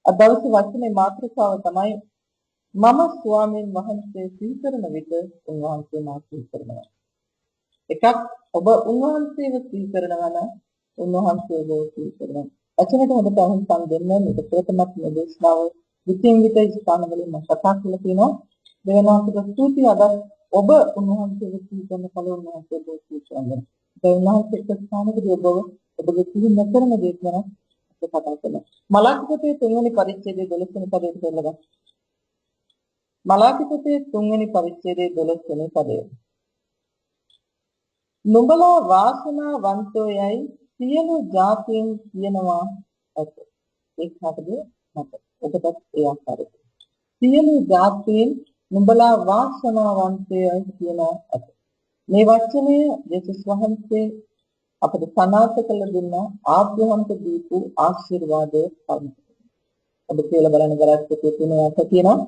අද දවසේ වචනේ මාතෘකාව තමයි මම ස්වාමීන් වහන්සේ සිහි කරන විට උන්වහන්සේ මා සිහි කරනවා. එකක් ඔබ උන්වහන්සේව සිහි කරනවා නම් උන්වහන්සේ ඔබ සිහි කරනවා. වචනට හොඳට අහුම්කම් දෙන්න මේක ප්‍රථමත් දේශනාව විතින් විත ස්ථාන වලින් මම කතා කරලා තියෙනවා. දෙවනාකට ස්තුතියි අද ඔබ උන්වහන්සේව සිහි කරන කල උන්වහන්සේ ඔබ සිහි කරනවා. ඒ උන්වහන්සේ ස්ථානකදී ඔබගේ සිහි නොකරන දේ ගැන කතා කරනවා. මලාකි පොතේ 3 වෙනි පරිච්ඡේදයේ 12 වෙනි පදයට කියලා ගන්න. මලාකි පොතේ 3 වෙනි පරිච්ඡේදයේ 12 වෙනි පදය. නුඹලා වාසනාවන්තෝ යයි සියලු ජාතීන් කියනවා ඇත. ඒක හරිද නැත? ඔබට ඒ ආකාරයට. සියලු ජාතීන් නුඹලා වාසනාවන්තෝ යයි කියනවා ඇත. මේ වචනය යේසුස් වහන්සේ අපට සනාථ කළ දුන්න ආබ්‍රහම්ට දීපු ආශිර්වාදය තමයි. ඔබ කියලා බලන්න ගලක් තියෙනවා කියනවා.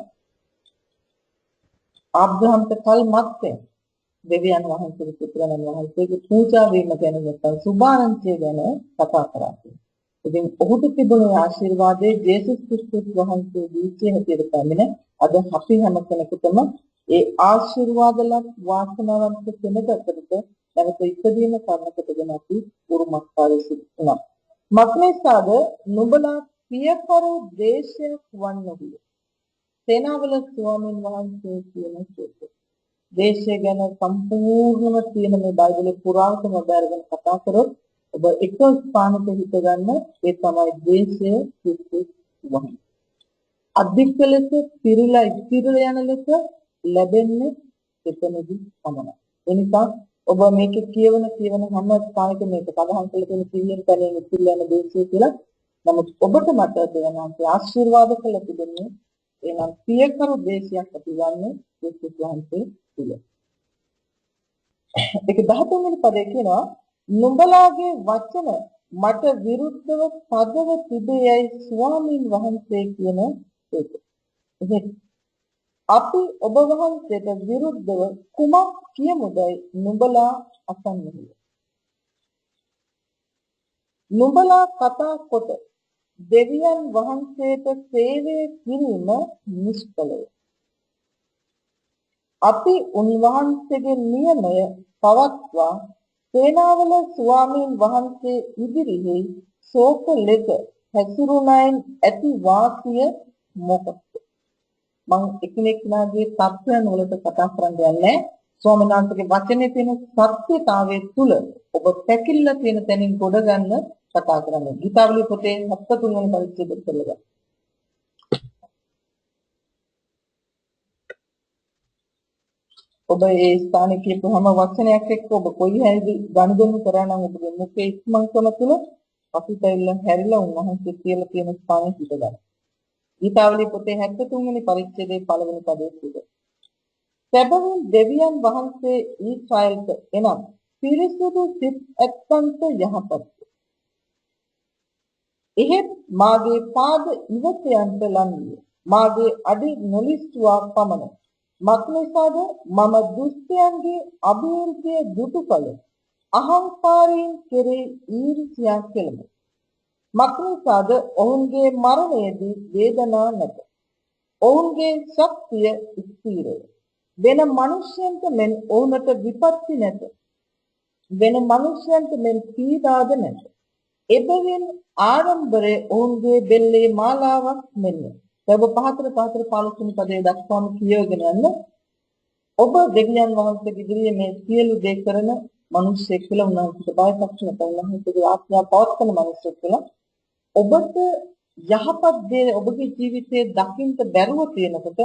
ආබ්‍රහම්ට කල් මැත්තේ දෙවියන් වහන්සේගේ පුත්‍රයන් වහන්සේගේ පූජා වීම ගැන නැත්නම් සුභාරංචිය ගැන කතා කරා. ඉතින් ඔහුට තිබුණු ආශිර්වාදයේ ජේසුස් ක්‍රිස්තුස් වහන්සේ දීච්චේ හැටියට පැමිණ අද අපි හැම කෙනෙකුටම ඒ ආශිර්වාදලත් වාසනාවන්ත කෙනෙකුට නැවත ඉපදීම කරනකොටගෙන අපි උරුමකාරී සිටිනවා. මක්නේසාද නුඹලා පියකරු දේශයක් වන්නෝය. සේනාවල ස්වාමීන් වහන්සේ කියන සූත්‍රය. දේශය ගැන සම්පූර්ණව තියෙන මේ බයිබලයේ පුරාවටම බැරගෙන කතා කරොත් ඔබ එක ස්ථානක හිත ගන්න ඒ තමයි දේශය ක්‍රිස්තුස් වහන්සේ. අධික ලෙස පිරීලා ඉතිරිලා යන ලෙස ලැබෙන්නේ එතනදී පමණයි. එනිසා ඔබ මේක කියවන හැම ස්ථානයකම මේක සඳහන් කරලා තියෙන සිහියෙන් තනියෙන් ඉතිරිලා යන දේශය කියලා. නමුත් ඔබට මට දෙවනාන්සේ ආශිර්වාද කළ තිබෙන්නේ එනම් පියකරු දේශයක් අපි ගන්න ක්‍රිස්තුස් වහන්සේ තුල. ඒක 13 වෙනි පදේ කියනවා නුඹලාගේ වචන මට විරුද්ධව පදව තිබෙයි ස්වාමීන් වහන්සේ කියන එක. අපි ඔබ වහන්සේට විරුද්ධව කුමක් කියමුදයි නුඹලා අසන්නේ. නුඹලා කතා කොට දෙවියන් වහන්සේට සේවය කිරීම නිෂ්ඵලය. අපි උන්වහන්සේගේ නියමය පවත්වා සේනාවල ස්වාමීන් වහන්සේ ඉදිරියේ ශෝක ලෙස හැසිරුණයින් ඇති වාසිය මොකක්ද? මම එකිනෙකනාගේ තත්ත්වයන් වලට කතා කරන්න යන්නේ ස්වාමීන් වහන්සේගේ වචනේ තියෙන සත්‍යතාවයේ තුල ඔබ පැකිලලා තියෙන තැනින් ගොඩ ගන්න කතා කරන්නේ. ගීතාවලිය පොතේ 73 වෙනි පරිච්ඡේදය කියලා. ඔබ ඒ ස්ථානයේ කියපු හැම වචනයක් එක්ක ඔබ කොයි හැරි ගනුදෙනු කරා නම් ඔබගේ මුඛයේ ඉක්මන්කම තුල අපිටilla හැරිලා උන්වහන්සේ කියලා තියෙන ස්ථානයේ හිට ගන්න. ගීතාවලිය පොතේ 73 වෙනි පරිච්ඡේදයේ පළවෙනි පදයේ සිට. සැබවින් දෙවියන් වහන්සේ ඊශ්‍රායල්ට එනම් පිරිසුදු සිත් ඇත්තන්ට යහපත්. එහෙත් මාගේ පාද ඉවතයන්ට ලන්විය. මාගේ අඩි නොලිස්සුවා පමණ. මක්නිසාද මම දුෂ්ටයන්ගේ අභිවෘද්ධිය දුටු කල අහංකාරයෙන් කෙරේ ඊර්ෂ්‍යා කෙළෙමි. මක්නිසාද ඔවුන්ගේ මරණයේදී වේදනා නැත. ඔවුන්ගේ ශක්තිය ස්ථිරය. වෙන මනුෂ්‍යයන්ට මෙන් ඔවුන්ට විපත්ති නැත. වෙන මනුෂ්‍යයන්ට මෙන් පීඩාද නැත. එබැවින් ආරම්භයේ ඔවුන්ගේ බෙල්ලේ මාලාවක් මෙන්න. ඔබ පහතර 15 වෙනි පදයේ දක්වාම කියවගෙන යන්න. ඔබ දෙවියන් වහන්සේගේ ඉදිරියේ මේ සියලු දේ කරන මිනිස්සෙක් කියලා උන්වහන්සේට බයපක්ෂ නැත්නම් උන්වහන්සේගේ ආත්මය පවත්වන මිනිස්සෙක් කියලා ඔබට යහපත් දේ ඔබගේ ජීවිතයේ දකින්න බැරුව තියෙනකොට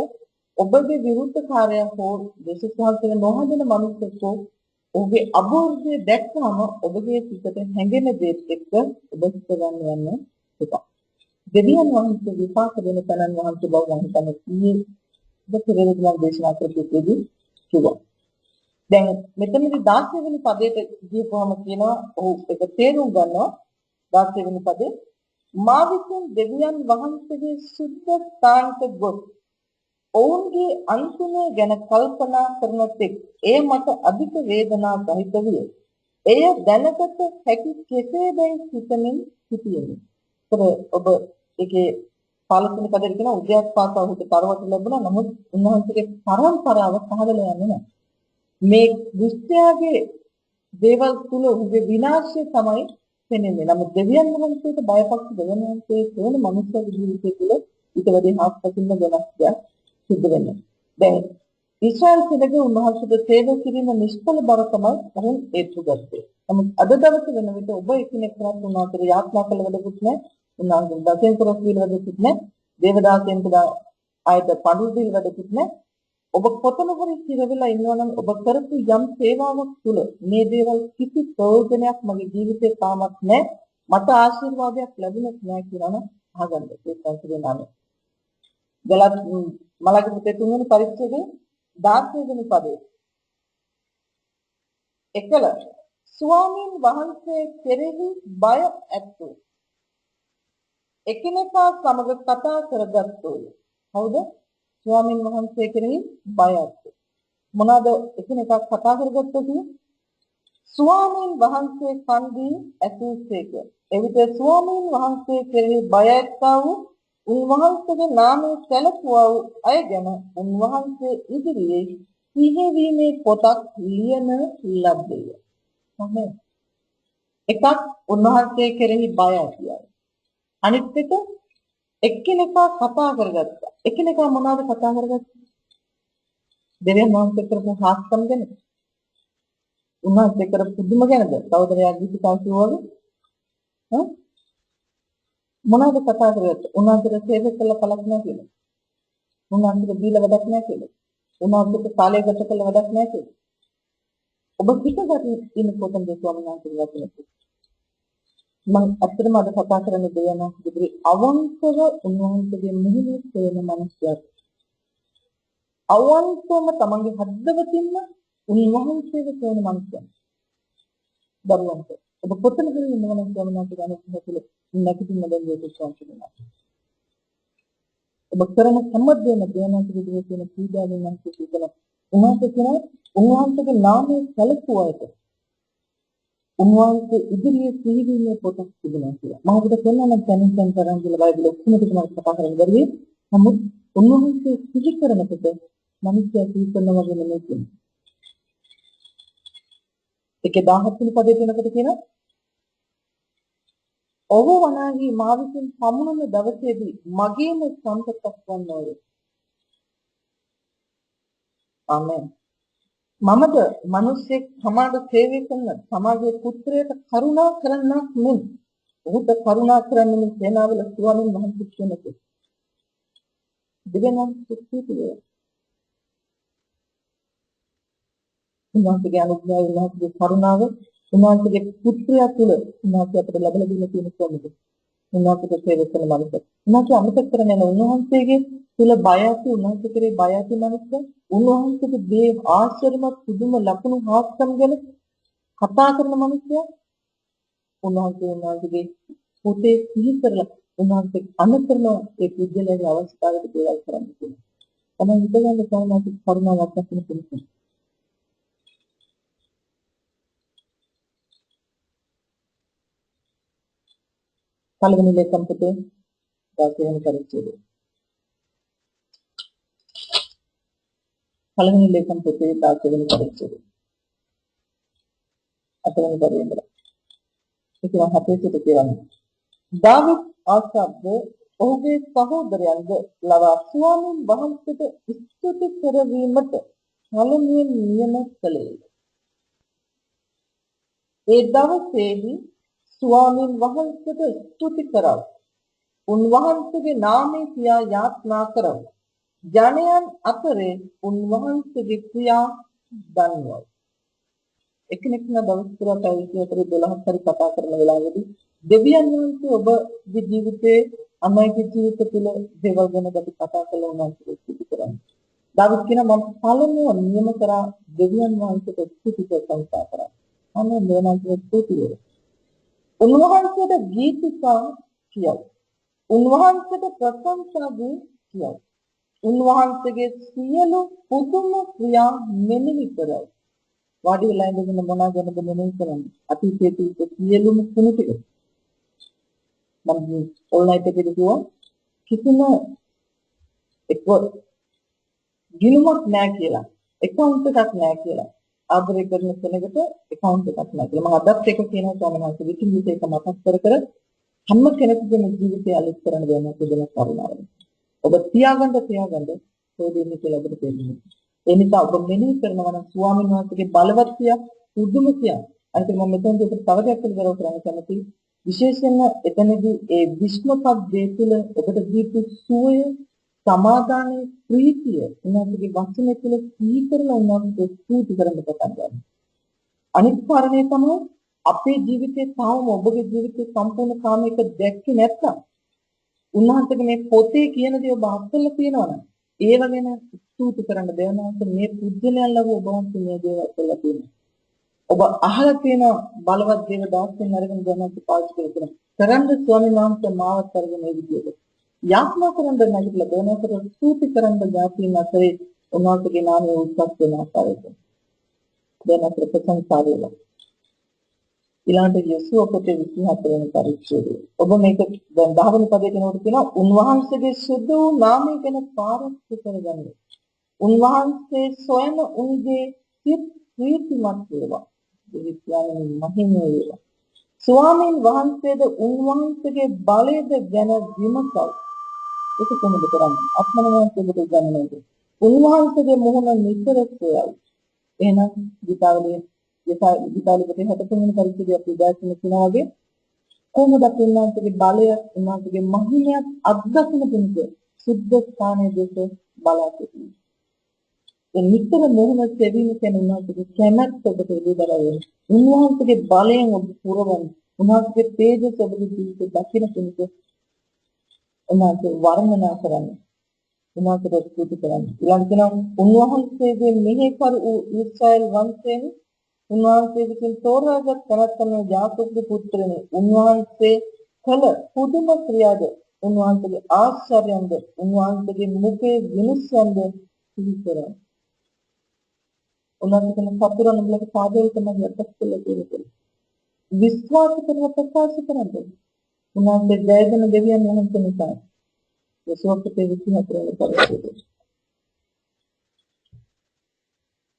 ඔබගේ විරුද්ධකාරය හෝ දේශපාලන නොහදන මිනිස්සෙක් ඔබගේ අභෝධය දැක්කම ඔබගේ සිතට හැඟෙන දේත් එක්ක ඔබ හිත ගන්න යන්න එපා. දෙවියන් වහන්සේ විපාක දෙන තනන් වහන්සේ බව මම හිතන්නේ ඊයේ දෙපෙරේදා දේශනා කරපුවේදී කිව්වා. දැන් මෙතනදී 16 වෙනි පදයට ගියපුවම කියනවා ඔහු ඒක තේරුම් ගන්නවා 16 වෙනි පදේ මා විසින් දෙවියන් වහන්සේගේ සුද්ධ ස්ථානට ගොස් ඔවුන්ගේ අන්තිමය ගැන කල්පනා කරන තෙක් එය මට අධික වේදනා සහිත විය. එය දැනගත හැකි කෙසේදයි සිතමින් සිටියෙමි. ඔබ ඒකේ පාලතුන් පදේ කියන උද්‍යාත්පාත උහිත කරවට ලැබුණා. නමුත් උන්වහන්සේගේ පරම්පරාව පහදලා යන්නේ නැහැ. මේ දුෂ්ටයාගේ දේවල් තුල උගේ විනාශය තමයි පෙනෙන්නේ. නමුත් දෙවියන් වහන්සේට බයපක්ෂ දෙවියන් වහන්සේ තෝරන මනුෂ්‍ය ජීවිතය තුළ ඊට වැඩි හාස්පසින්ම වෙනස් දෙයක් සිද්ධ වෙනවා. දැන් ඊශ්වර කෙනෙකුගේ උන්වහන්සේට සේවය කිරීම නිෂ්ඵල බව තමයි අරින් ඒත්තු ගත්තේ. නමුත් අද දවසේ වෙන විට ඔබ එකිනෙකට උන්වහන්සේට යාත්‍රා කළ වැඩකුත් නැහැ. උන්වහන්සේ දසෙන් කරස් වීල වැඩකුත් නැහැ. දේවදාසයන්ට ආයත පඬු දීල වැඩකුත් නැහැ. ඔබ කොතන හරි ඉතිරෙලා ඉන්නවා නම් ඔබ කරපු යම් සේවාවක් තුළ මේ දේවල් කිසි ප්‍රයෝජනයක් මගේ ජීවිතේ තාමත් නැහැ. මට ආශිර්වාදයක් ලැබුණත් නැහැ කියලා නම් අහගන්න. ඒ සංසිඳන නම. ගලත් මලකේ පුතේ තුන්වෙනි පරිච්ඡේදයේ 16 වෙනි පදයේ. එකල ස්වාමීන් වහන්සේ කෙරෙහි බය ඇත්තෝ. එකිනෙකා සමග කතා කරගත්තෝය. හවුද? ස්වාමීන් වහන්සේ කෙරෙහි බය ඇත්තෝ. මොනවාද එකිනෙකා කතා කරගත්තෝ කියන්නේ? ස්වාමීන් වහන්සේ කන්දී ඇසූසේක. එවිට ස්වාමීන් වහන්සේ කෙරෙහි බය ඇත්තා වූ උන්වහන්සේගේ නාමය සැලකුවා වූ අය ගැන උන්වහන්සේ ඉදිරියේ සිහිවීමේ පොතක් ලියන ලද්දේය. තමයි. එකක් උන්වහන්සේ කෙරෙහි බය ඇතියයි. අනිත් එක එක්කෙනෙක්ව කතා කරගත්තා. එක්කෙනෙක්ව මොනවද කතා කරගත්තේ? දෙවියන් වහන්සේ කරපු හාස්කම් ගැන. උන්වහන්සේ කරපු පුදුම ගැනද? සහෝදරයා දීපිකාසු වගේ මොනවද කතා කරගත්තේ? උන්වහන්සේට සේවය කළ පළක් නැහැ කියලා. උන්වහන්සේට දීලා වැඩක් නැහැ කියලා. උන්වහන්සේට කාලය ගත කළ වැඩක් නැහැ කියලා. ඔබ හිතගන්න ඉන්න කොතනද ස්වාමීන් වහන්සේ වචනේ? මම අත්‍තරම අද කතා කරන්නේ දෙයන ඉදිරි අවංකව උන්වහන්සේගේ මුහුණ පේන මනුස්සයෙක්. අවංකවම තමන්ගේ හදවතින්ම උන්වහන්සේව පේන මනුස්සයෙක්. දරුවන්ට ඔබ කොතන හරි ඉන්නවනම් ස්වාමීන් වහන්සේ ගැන හිතලා නැගිටින්න බැරි වෙයි ස්වාමීන්. ඔබ කරන සම්මදේන දෙයන ඉදිරි තියෙන පීඩාවෙන් නම් කිසිදෙයක් උන්වහන්සේ කියන උන්වහන්සේගේ නාමය සැලකුවාට උන්වහන්සේ ඉදිරියේ සිහිවීමේ පොතක් තිබුණා කියලා. මම ඔබට කියන්නම් තැනින් තරම් කියලා බයිබල් ඔක්කොම ටික මම කතා කරන්න බැරි. නමුත් උන්වහන්සේ සිහි කරනකොට මිනිස්සු සිහි කරනවා වගේ නෙමෙයි කියන්නේ. ඒකේ 17 වෙනි පදේ වෙනකොට කියනවා ඔහු වනාහි මා විසින් සමුනන දවසේදී මගේම සම්පතක් වන්නෝය. ආමෙන්. මමද මිනිස්සෙක් සමාජ සේවය කරන සමාජයේ පුත්‍රයාට කරුණා කරන්නක් නෙමෙයි. ඔහුට කරුණා කරන්නේ මේ සේනාවල ස්වාමීන් වහන්සේ කෙනෙක්. දෙවියන් සිත්තියේ. උන්වහන්සේගේ අනුග්‍රහය උන්වහන්සේගේ කරුණාව උන්වහන්සේගේ පුත්‍රයා තුළ උන්වහන්සේ අපට ලැබලා දීලා තියෙන කොහොමද? උන්වහන්සේට සේවය කරන මනුස්සය. උන්වහන්සේ අමතක කරන්නේ නැහැ. උන්වහන්සේගේ තුළ බය ඇති උන්වහන්සේ කෙරේ බය ඇති මනුස්සය. උන්වහන්සේගේ දේ ආශ්චර්යමත් පුදුම ලකුණු හාස්කම් ගැන කතා කරන මනුස්සය. උන්වහන්සේගේ පොතේ සිහි කරලා උන්වහන්සේ අනුකරන ඒ පුද්ගලයාගේ අවස්ථාවට දේවල් කරන්න පුළුවන්. තමයි හිතගන්න සාමාජික කරුණාවක් ඇතිවෙන කෙනෙක්. පළවෙනි ලේඛන පොතේ 16 වෙනි පරිච්ඡේදය. පළවෙනි ලේඛන පොතේ 16 වෙනි පරිච්ඡේදය. 8 වෙනි පදයේ ඉඳලා. ඒක නම් හතේ සිට කියන්නේ. දාවිද් ආසබ්ද ඔහුගේ සහෝදරයන්ද ලවා ස්වාමීන් වහන්සේට ස්තුති කරවීමට පළමුවෙන් නියම කළේ. ඒ දවසේදී ස්වාමීන් වහන්සේට ස්තුති කරව. උන්වහන්සේගේ නාමය කියා යාත්නා කරව. ජනයන් අතරේ උන්වහන්සේගේ ක්‍රියා දන්වයි. එකිනෙකන දවස් පුරා පැවිදි අතර 12ක් හරි කතා කරන වෙලාවෙදී දෙවියන් වහන්සේ ඔබගේ ජීවිතයේ අමයිගේ ජීවිත තුළ දේවල් ගැන අපි කතා කළා උන්වහන්සේ ස්තුති කරන්නේ. දාවිද් කියන මම පළමුව නියම කරා දෙවියන් වහන්සේට ස්තුති ප්‍රශංසා කරා. අනේ මෙවන්ගේ ස්තුතිය. උන්වහන්සේට ගීතිකා කියයි. උන්වහන්සේට ප්‍රශංසා දී කියයි. උන්වහන්සේගේ සියලු පුදුම ක්‍රියා මෙනෙහි කරයි. වාඩි වෙලා ඉඳගෙන මොනවා ගැනද මෙනෙහි කරන්නේ? අතීතයේ තිබ්බ සියලුම කුණු ටික. මම ඔන්ලයින් එකේදී කිව්වා කිසිම එක්ක ගිණුමක් නැහැ කියලා account එකක් නැහැ කියලා ආදරය කරන කෙනෙකුට account එකක් නැහැ කියලා මම අදත් ඒක කියනවා සමහරවිට විකින් ඒක මතක් කර හැම කෙනෙකුගේම ජීවිතය අලුත් කරන්න දෙන දෙන කරුණාවයි. ඔබ තියාගන්න හොදෙන්නේ කියලා ඔබට තේරෙනවා. ඒ නිසා ඔබ මෙනෙහි කරනවා නම් ස්වාමීන් වහන්සේගේ බලවත්ය පුදුමතිය. අනිත් මම මෙතනදී ඔබට තව දෙයක් පිළිබඳව කරන්න කැමතියි. විශේෂයෙන්ම එතනදී ඒ විශ්වපත් දේ තුළ ඔබට දීපු සුවය, සමාදානය, ප්‍රීතිය උන්වහන්සේගේ වචනය තුළ සිහි කරලා උන්වහන්සේ ස්තුති කරන්න පටන් ගන්නවා. අනිත් කාරණේ තමයි අපේ ජීවිතේ තාම ඔබගේ ජීවිතේ සම්පූර්ණ කාමයක දැක්කේ නැත්නම් උන්වහන්සේගේ මේ පොතේ කියන දේ ඔබ අත්දැකලා තියෙනවනේ ඒව ගැන ස්තුති කරන්න දෙවනවාට මේ පුජ්‍යලයන් ලැබුව ඔබ වහන්සේ මේ දේවල් කරලා තියෙනවා. ඔබ අහලා තියෙන බලවත් දේව දාස්යෙන් අරගෙන දැනත් පාවිච්චි කරලා කරන්න ස්වාමීන් වහන්සේ මාවත් අරගෙන මේ විදිහට යාත්‍රා කරන්න නැගිටලා දෙවනවාට ස්තුති කරන්න යාත්‍රින් අතරේ උන්වහන්සේගේ නාමය උත්සාහ වෙන ආකාරයට දැනත් ප්‍රශංසා වේවා. ඊළඟට යසුව පොතේ 24 වෙනි පරිච්ඡේදය. ඔබ මේක දැන් 10 වෙනි පදේ කෙනෙකුට කියනවා උන්වහන්සේගේ සුද්ධ වූ නාමය ගැන පාරක්ෂ කරගන්න. උන්වහන්සේ සොයන උන්ගේ සිත් ප්‍රීතිමත් වේවා. දෙවියන්ගේ මහිමය වේවා. ස්වාමීන් වහන්සේද උන්වහන්සේගේ බලයද ගැන විමසයි. ඒක කොහොමද කරන්නේ? අත්මනවහන්සේට ගන්නනද? උන්වහන්සේගේ මුහුණ නිතර සොයයි. එහෙනම් විතාවලිය විතාලිපතේ 73 වෙනි පරිච්ඡේදය අපි දැක්කම කියනවා වගේ කොහොමද උන්වහන්සේගේ බලය උන්වහන්සේගේ මහිමයත් අත්දකින්න දෙන්නේ සුද්ධ ස්ථානයේ දෙස බලා සිටින්න. ඒ නිතර මොහොන සෙවීම කියන උන්වහන්සේගේ කැමැත්ත ඔබට උදේදරවන. උන්වහන්සේගේ බලයෙන් ඔබ පුරවන. උන්වහන්සේගේ තේජස ඔබගේ ජීවිතේ දකින්න කෙනෙක් උන්වහන්සේ වර්ණනා කරන්නේ. උන්වහන්සේට ස්තුති කරන්නේ. ඊළඟට උන්වහන්සේගේ මෙහෙකරු වූ ඊශ්‍රායල් වංශයෙන් උන්වහන්සේ විසින් තෝරාගත් තනත්තන යාකෝබ්ගේ පුත්‍රනේ උන්වහන්සේ කළ පුදුම ක්‍රියාද උන්වහන්සේගේ ආශ්චර්යයන්ද උන්වහන්සේගේ මුඛයේ විනිශ්චයන්ද සිහි කරා. උන්වහන්සේ කපුරන් වලට පාදවල තමයි යටත් කළේ කියලා. විශ්වාස කරන ප්‍රකාශ කරන්නේ. උන්වහන්සේ ජයදෙන දෙවියන් වහන්සේ නිසා. යසෝපතේ 24 වෙනි පරිච්ඡේදය.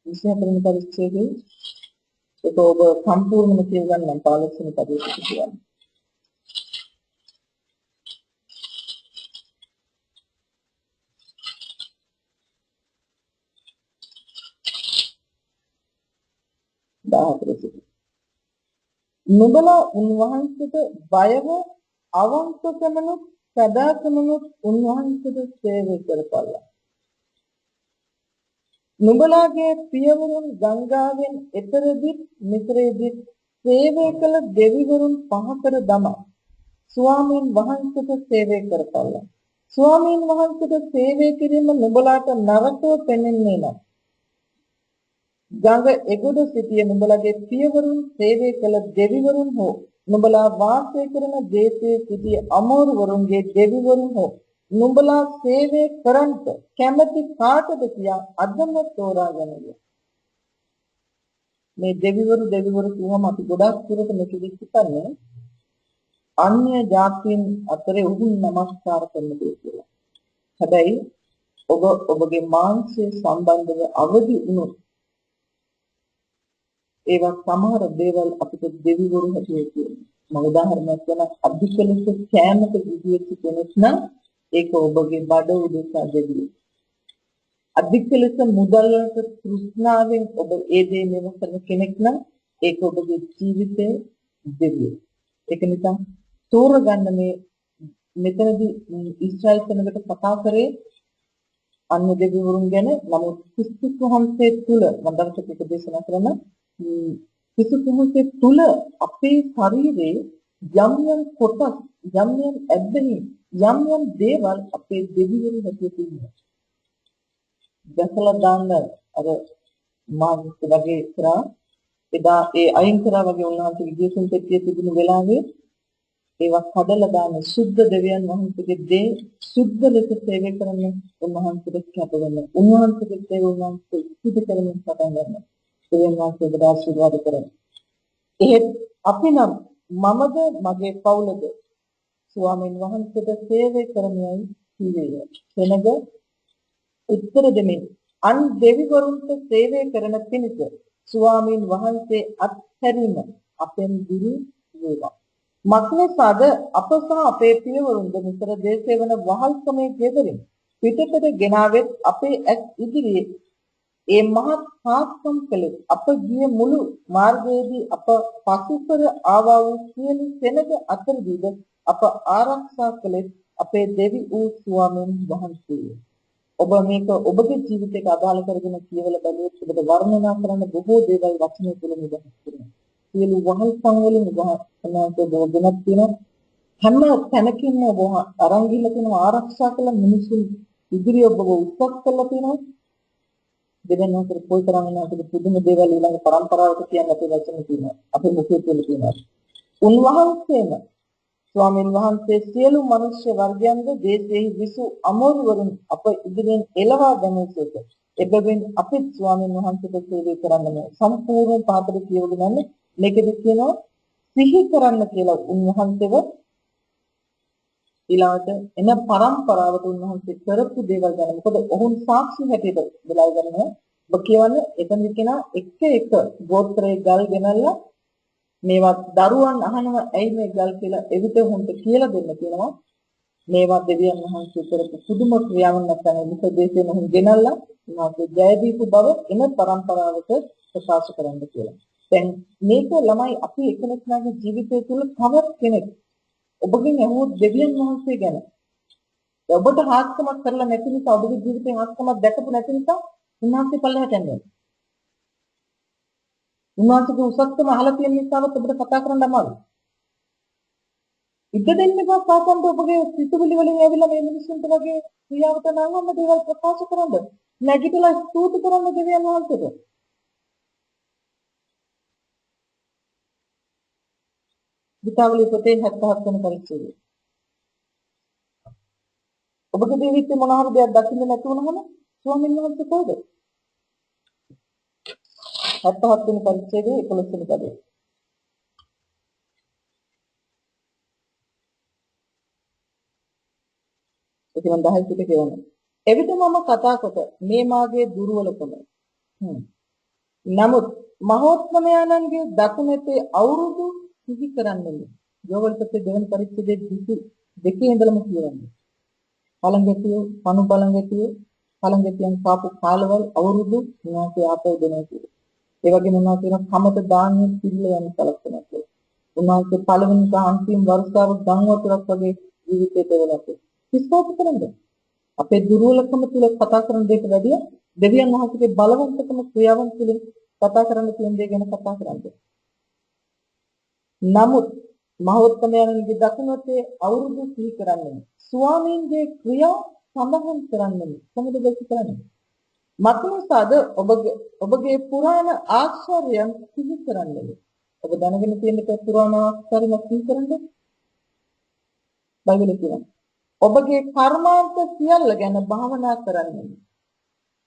24 වෙනි පරිච්ඡේදයේ ඒක ඔබ සම්පූර්ණම කියගන්න නම් 15 වෙනි පදයට කියන්න. නුඹලා උන්වහන්සේට බයව අවංකකමනුත් සදාකමනුත් උන්වහන්සේට සේවය කරපළා. නුඹලාගේ පියවරුන් ගංගාවෙන් එතරෙදි මෙතරෙදි සේවය කළ දෙවිවරුන් පහකර දමා ස්වාමීන් වහන්සේට සේවය කරපළා. ස්වාමීන් වහන්සේට සේවය කිරීම නුඹලාට නරකව පෙනෙන්නේ නැහැ. ගඟ එගොඩ සිටිය නුඹලාගේ පියවරුන් සේවය කළ දෙවිවරුන් හෝ නුඹලා වාසය කරන දේශයේ සිටිය අමෝරවරුන්ගේ දෙවිවරුන් හෝ නුඹලා සේවය කරන්ට කැමැති කාටද කියා අදම තෝරා ගනිමු. මේ දෙවිවරු කියවම අපි ගොඩක් දුරට මේක විශ්ිතන්නේ අන්‍ය ජාතීන් අතරේ උහුන් නමස්කාර කරන දේ කියලා. හැබැයි ඔබගේ මාංශයේ සම්බන්ධව අවදි වුණොත් ඒවා සමහර දේවල් අපිට දෙවිවරු හැටියට කියනවා. මම උදාහරණයක් ගන්න අධිකලස කැමත විදියට කෙනෙක් නම් ඒක ඔබගේ බඩ උදෙසා දෙවියෝ. අධිකලස මුදල් වලට තෘෂ්ණාවෙන් ඔබ ඒ දේ මෙව කරන කෙනෙක් නම් ඒක ඔබගේ ජීවිතයේ දෙවියෝ. ඒක නිසා තෝරගන්න මේ මෙතනදී ඊශ්‍රායල් කෙනෙකුට කතා කරේ අන්‍ය දෙවිවරුන් ගැන. නමුත් ක්‍රිස්තුස් වහන්සේ තුල මම දවසක දේශනා කරන ක්‍රිස්තුස් වහන්සේ තුල අපේ ශරීරයේ යම් යම් කොටස් යම් යම් ඇබ්බැහි යම් යම් දේවල් අපේ දෙවිවරු හැටියට තියෙනවා. දැකලා දාන්න අර මානසික වගේ කරා එදා ඒ අයින් කරා වගේ උන්වහන්සේ විදේශන් පෙට්ටිය තිබුණු වෙලාවේ ඒවා කඩලා දාන සුද්ධ දෙවියන් වහන්සේගේ දේ සුද්ධ ලෙස සේවය කරන උන්වහන්සේට කැප වෙන උන්වහන්සේගේ සේවය උන්වහන්සේ සිදු කරමින් පටන් ගන්නවා. දෙවියන් වහන්සේට ආශිර්වාද කරනවා. එහෙත් අපි නම් මමද මගේ පවුලද උන්වහන්සේගේ සේවය ස්වාමීන් වහන්සේට සේවය කරමියයි කීවේය. එනද උත්තර දෙමින් අන් දෙවිවරුන්ට සේවය කරන පිණිස ස්වාමීන් වහන්සේ අත්හැරීම අපෙන් දුරු වේවා. මක්ලේසාද අප සහ අපේ පියවරුන්ද නිතර දේශේ වන වහල්කමේ ගෙදරින් පිටතට ගෙනාවෙත් අපේ ඇස් ඉදිරියේ ඒ මහත් සාත්කම් කළේ අප ගිය මුළු මාර්ගයේදී අප පසුකර ආවා වූ සියලු සෙනග අතරදීද අප ආරක්ෂා කළේ අපේ දෙවි වූ ස්වාමීන් වහන්සේය. ඔබ මේක ඔබගේ ජීවිතයට අදාළ කරගෙන කියවලා බලුවොත් ඔබට වර්ණනා කරන්න බොහෝ දේවල් වචනය තුළ නිදහස් වෙනවා. සියලු වහල්කම් වලින් උදාහරණයක් දෙයක් තියෙනවා. හැම තැනකින්ම ඔබ අරන් ගිහලා තියෙනවා ආරක්ෂා කළ මිනිසුන් ඉදිරිය ඔබව උත්සාහ කළා තියෙනවා. දෙවෙනිවකට පොයි තරම් වෙනවාට පුදුම දේවල් ඊළඟ පරම්පරාවට කියන්න අපේ වචන තියෙනවා. අපේ මුඛයේ තුල තියෙනවා. උන්වහන්සේම ස්වාමීන් වහන්සේ සියලු මනුෂ්‍ය වර්ගයන්ද දේශෙහි විසු අමෝරුවරුන් අප ඉදිරියෙන් එළවා දැමූසේක. එබැවින් අපිත් ස්වාමීන් වහන්සේට සේවය කරන්න සම්පූර්ණ පාඩක කියවගෙන යන්නේ මේකෙදි කියනවා සිහි කරන්න කියලා උන්වහන්සේව ඊළඟට එන පරම්පරාවට උන්වහන්සේ කරපු දේවල් ගැන මොකද ඔවුන් සාක්ෂි හැටියට වෙලා ගන්නවා. ඔබ කියවන්නේ එතනදි කියනවා එක ගෝත්‍රයේ ගල් ගෙනල්ලා මේවා දරුවන් අහනවා ඇයි මේ ගල් කියලා එවිට හොන්ට කියලා දෙන්න කියනවා. මේවා දෙවියන් වහන්සේ කරපු පුදුම ක්‍රියාවක් නැත්නම් මුසදේශයෙන් හොන් ගෙනල්ලා උන්වහන්සේ ජය දීපු බව එන පරම්පරාවට ප්‍රකාශ කරන්න කියලා. දැන් මේක ළමයි අපි එකිනෙකාගේ ජීවිතය තුළ තවත් කෙනෙක් ඔබගෙන් අහුවොත් දෙවියන් වහන්සේ ගැන ඔබට හාස්කමක් කරලා නැති නිසා ඔබගේ ජීවිතේ හාස්කමක් දැකපු නැති නිසා උන්වහන්සේ පල්ලෙහාට යනවා. උන්වහන්සේගේ උසස්කම අහලා තියෙන නිසාවත් ඔබට කතා කරන්න අමාරුයි. ඉද්ද දෙන්න එපා පාසන්ට ඔබගේ සිතුවිලි වලින් ඇවිල්ලා මේ මිනිස්සුන්ට වගේ ක්‍රියාවට නංවන්න දේවල් ප්‍රකාශ කරන්න. නැගිටලා ස්තුති කරන්න දෙවියන් වහන්සේට. විතාවලි පොතේ 77 වෙනි පරිච්ඡේදය. ඔබගේ ජීවිතේ මොන හරි දෙයක් දකින්න නැති වුණාම ස්වාමීන් වහන්සේ කොහෙද? 77 වෙනි පරිච්ඡේදයේ 11 වෙනි පදේ. ඒක මම 10 පිට කියවනවා. එවිට මම කතා කොට මේ මාගේ දුර්වලකම. නමුත් මහෝත්මයාණන්ගේ දකුණතේ අවුරුදු සිහි කරන්නේ. යෝවල් පොතේ දෙවන පරිච්ඡේදයේ 22 ඉඳලම කියවන්නේ. පළඟැටියෝ, පණු පළඟැටියෝ, පළඟැටියන් කාපු කාලවල අවුරුදු උනාසේ ආපහු දෙනවා කියලා. ඒ වගේම මොනවා කියන කමත දාන්නේ පිළිල යන සලකනවා කියලා. උනාසේ පළවෙනි සහ අන්තිම වර්ෂාව ගම් වතුරක් වගේ ජීවිතයට වෙලා තියෙනවා. විශ්වාස කරන්නේ. අපේ දුර්වලකම තුල කතා කරන දෙයක වැඩිය දෙවියන් වහන්සේගේ බලවන්තකම ක්‍රියාවන් තුලින් කතා කරන්න තියෙන දේ ගැන කතා කරන්නේ. නමුත් මහෝත්තමයන්ගේ දකුණතේ අවුරුදු සිහි කරන්නේ. ස්වාමීන්ගේ ක්‍රියා සඳහන් කරන්නේ. කොහොමද ඒක කරන්නේ? මක්නිසාද ඔබගේ පුරාණ ආශ්චර්යයන් සිහි කරන්නේ. ඔබ දැනගෙන තියෙන පුරාණ ආශ්චර්යයන් සිහි කරන්නේ. බයිබලයේ කියනවා. ඔබගේ කර්මාන්ත සියල්ල ගැන භාවනා කරන්නේ.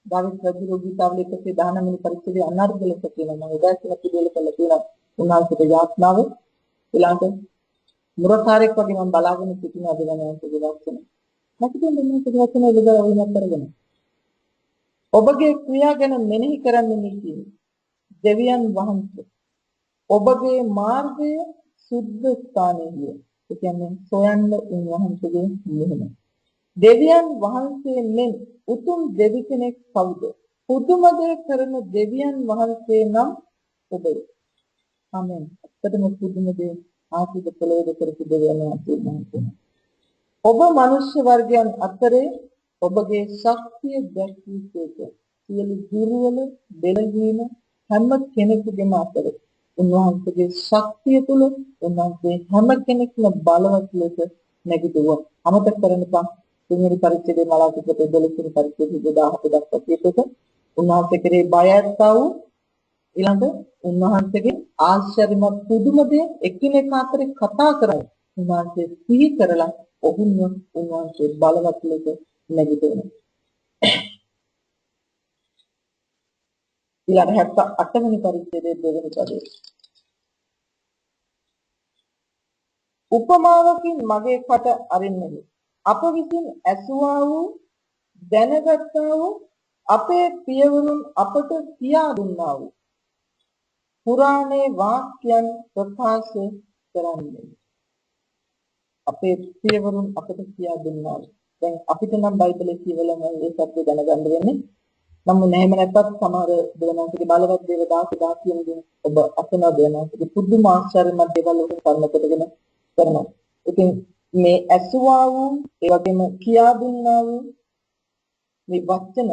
දාවිත් රජු ගීතාවලියේ 19 වෙනි පරිච්ඡේදයේ අනර්ග ලෙස කියනවා. මම උදාසීන පිළිවෙල කළා කියලා උන්වහන්සේට යාඥාව ඊළඟට මුරකාරයෙක් වගේ මම බලාගෙන සිටින අධිගමනයේ දවසන. නැතිනම් මේ වචන එළිදව වුණත් කරගෙන. ඔබගේ ක්‍රියා ගැන මෙනෙහි කරන්නේ නෙකී. දෙවියන් වහන්සේ ඔබගේ මාර්ගය සුද්ධ ස්ථානයේ. ඒ කියන්නේ සොයන්න උන්වහන්සේගේ මුහුණ. දෙවියන් වහන්සේ මෙන් උතුම් දෙවි කෙනෙක් කවුද? පුදුම දේ කරන දෙවියන් වහන්සේ නම් ඔබයි. ආමෙන්. ඇත්තටම පුදුම දේ ආශිර්වාද කළේද කරපු දෙවියන් වහන්සේ නම්. ඔබ මනුෂ්‍ය වර්ගයන් අතරේ ඔබගේ ශක්තිය දැක්වීසේක. සියලු දුර්වල බෙලහීන හැම කෙනෙකුගේම අතරේ උන්වහන්සේගේ ශක්තිය තුල උන්වහන්සේ හැම කෙනෙක්ම බලවත් ලෙස නැගිටුවා. අමතක කරන්න එපා. තුන්වෙනි පරිච්ඡේදයේ මලාකි පොතේ 12 වෙනි පරිච්ඡේදයේ 17 දක්වා කියපේක උන්වහන්සේ කෙරේ බය ඇත්තා වූ ඊළඟ උන්වහන්සේගේ ආශ්චර්යමත් පුදුම දේ එකිනෙකා අතරේ කතා කරයි. උන්වහන්සේ සිහි කරලා ඔහුන්ව උන්වහන්සේ බලවත් ලෙස නැගිටිනවා. ඊළඟ 78 වෙනි පරිච්ඡේදයේ 2 වෙනි පදයේ උපමාවකින් මගේ කට අරින්නෙමි. අප විසින් ඇසුවා වූ දැනගත්තා වූ අපේ පියවරුන් අපට කියා දුන්නා වූ පුරාණේ වාක්‍යයන් ප්‍රකාශ කරන්නේ. අපේ පියවරුන් අපට කියා දුන්නා. දැන් අපිට නම් බයිබලයේ කියවලම ඒ සත්‍ය දැනගන්න වෙන්නේ. නමුත් එහෙම නැත්නම් සමහර දෙවනාන්ගේ බලවත් දේව දාස කියන දේ ඔබ අසන දෙනාගේ පුදුම ආශ්චර්යමත් දේවල් ඔබ කර්ම කොටගෙන කරනවා. ඉතින් මේ ඇසුවා වූ ඒ වගේම කියා දුන්නා වූ මේ වචන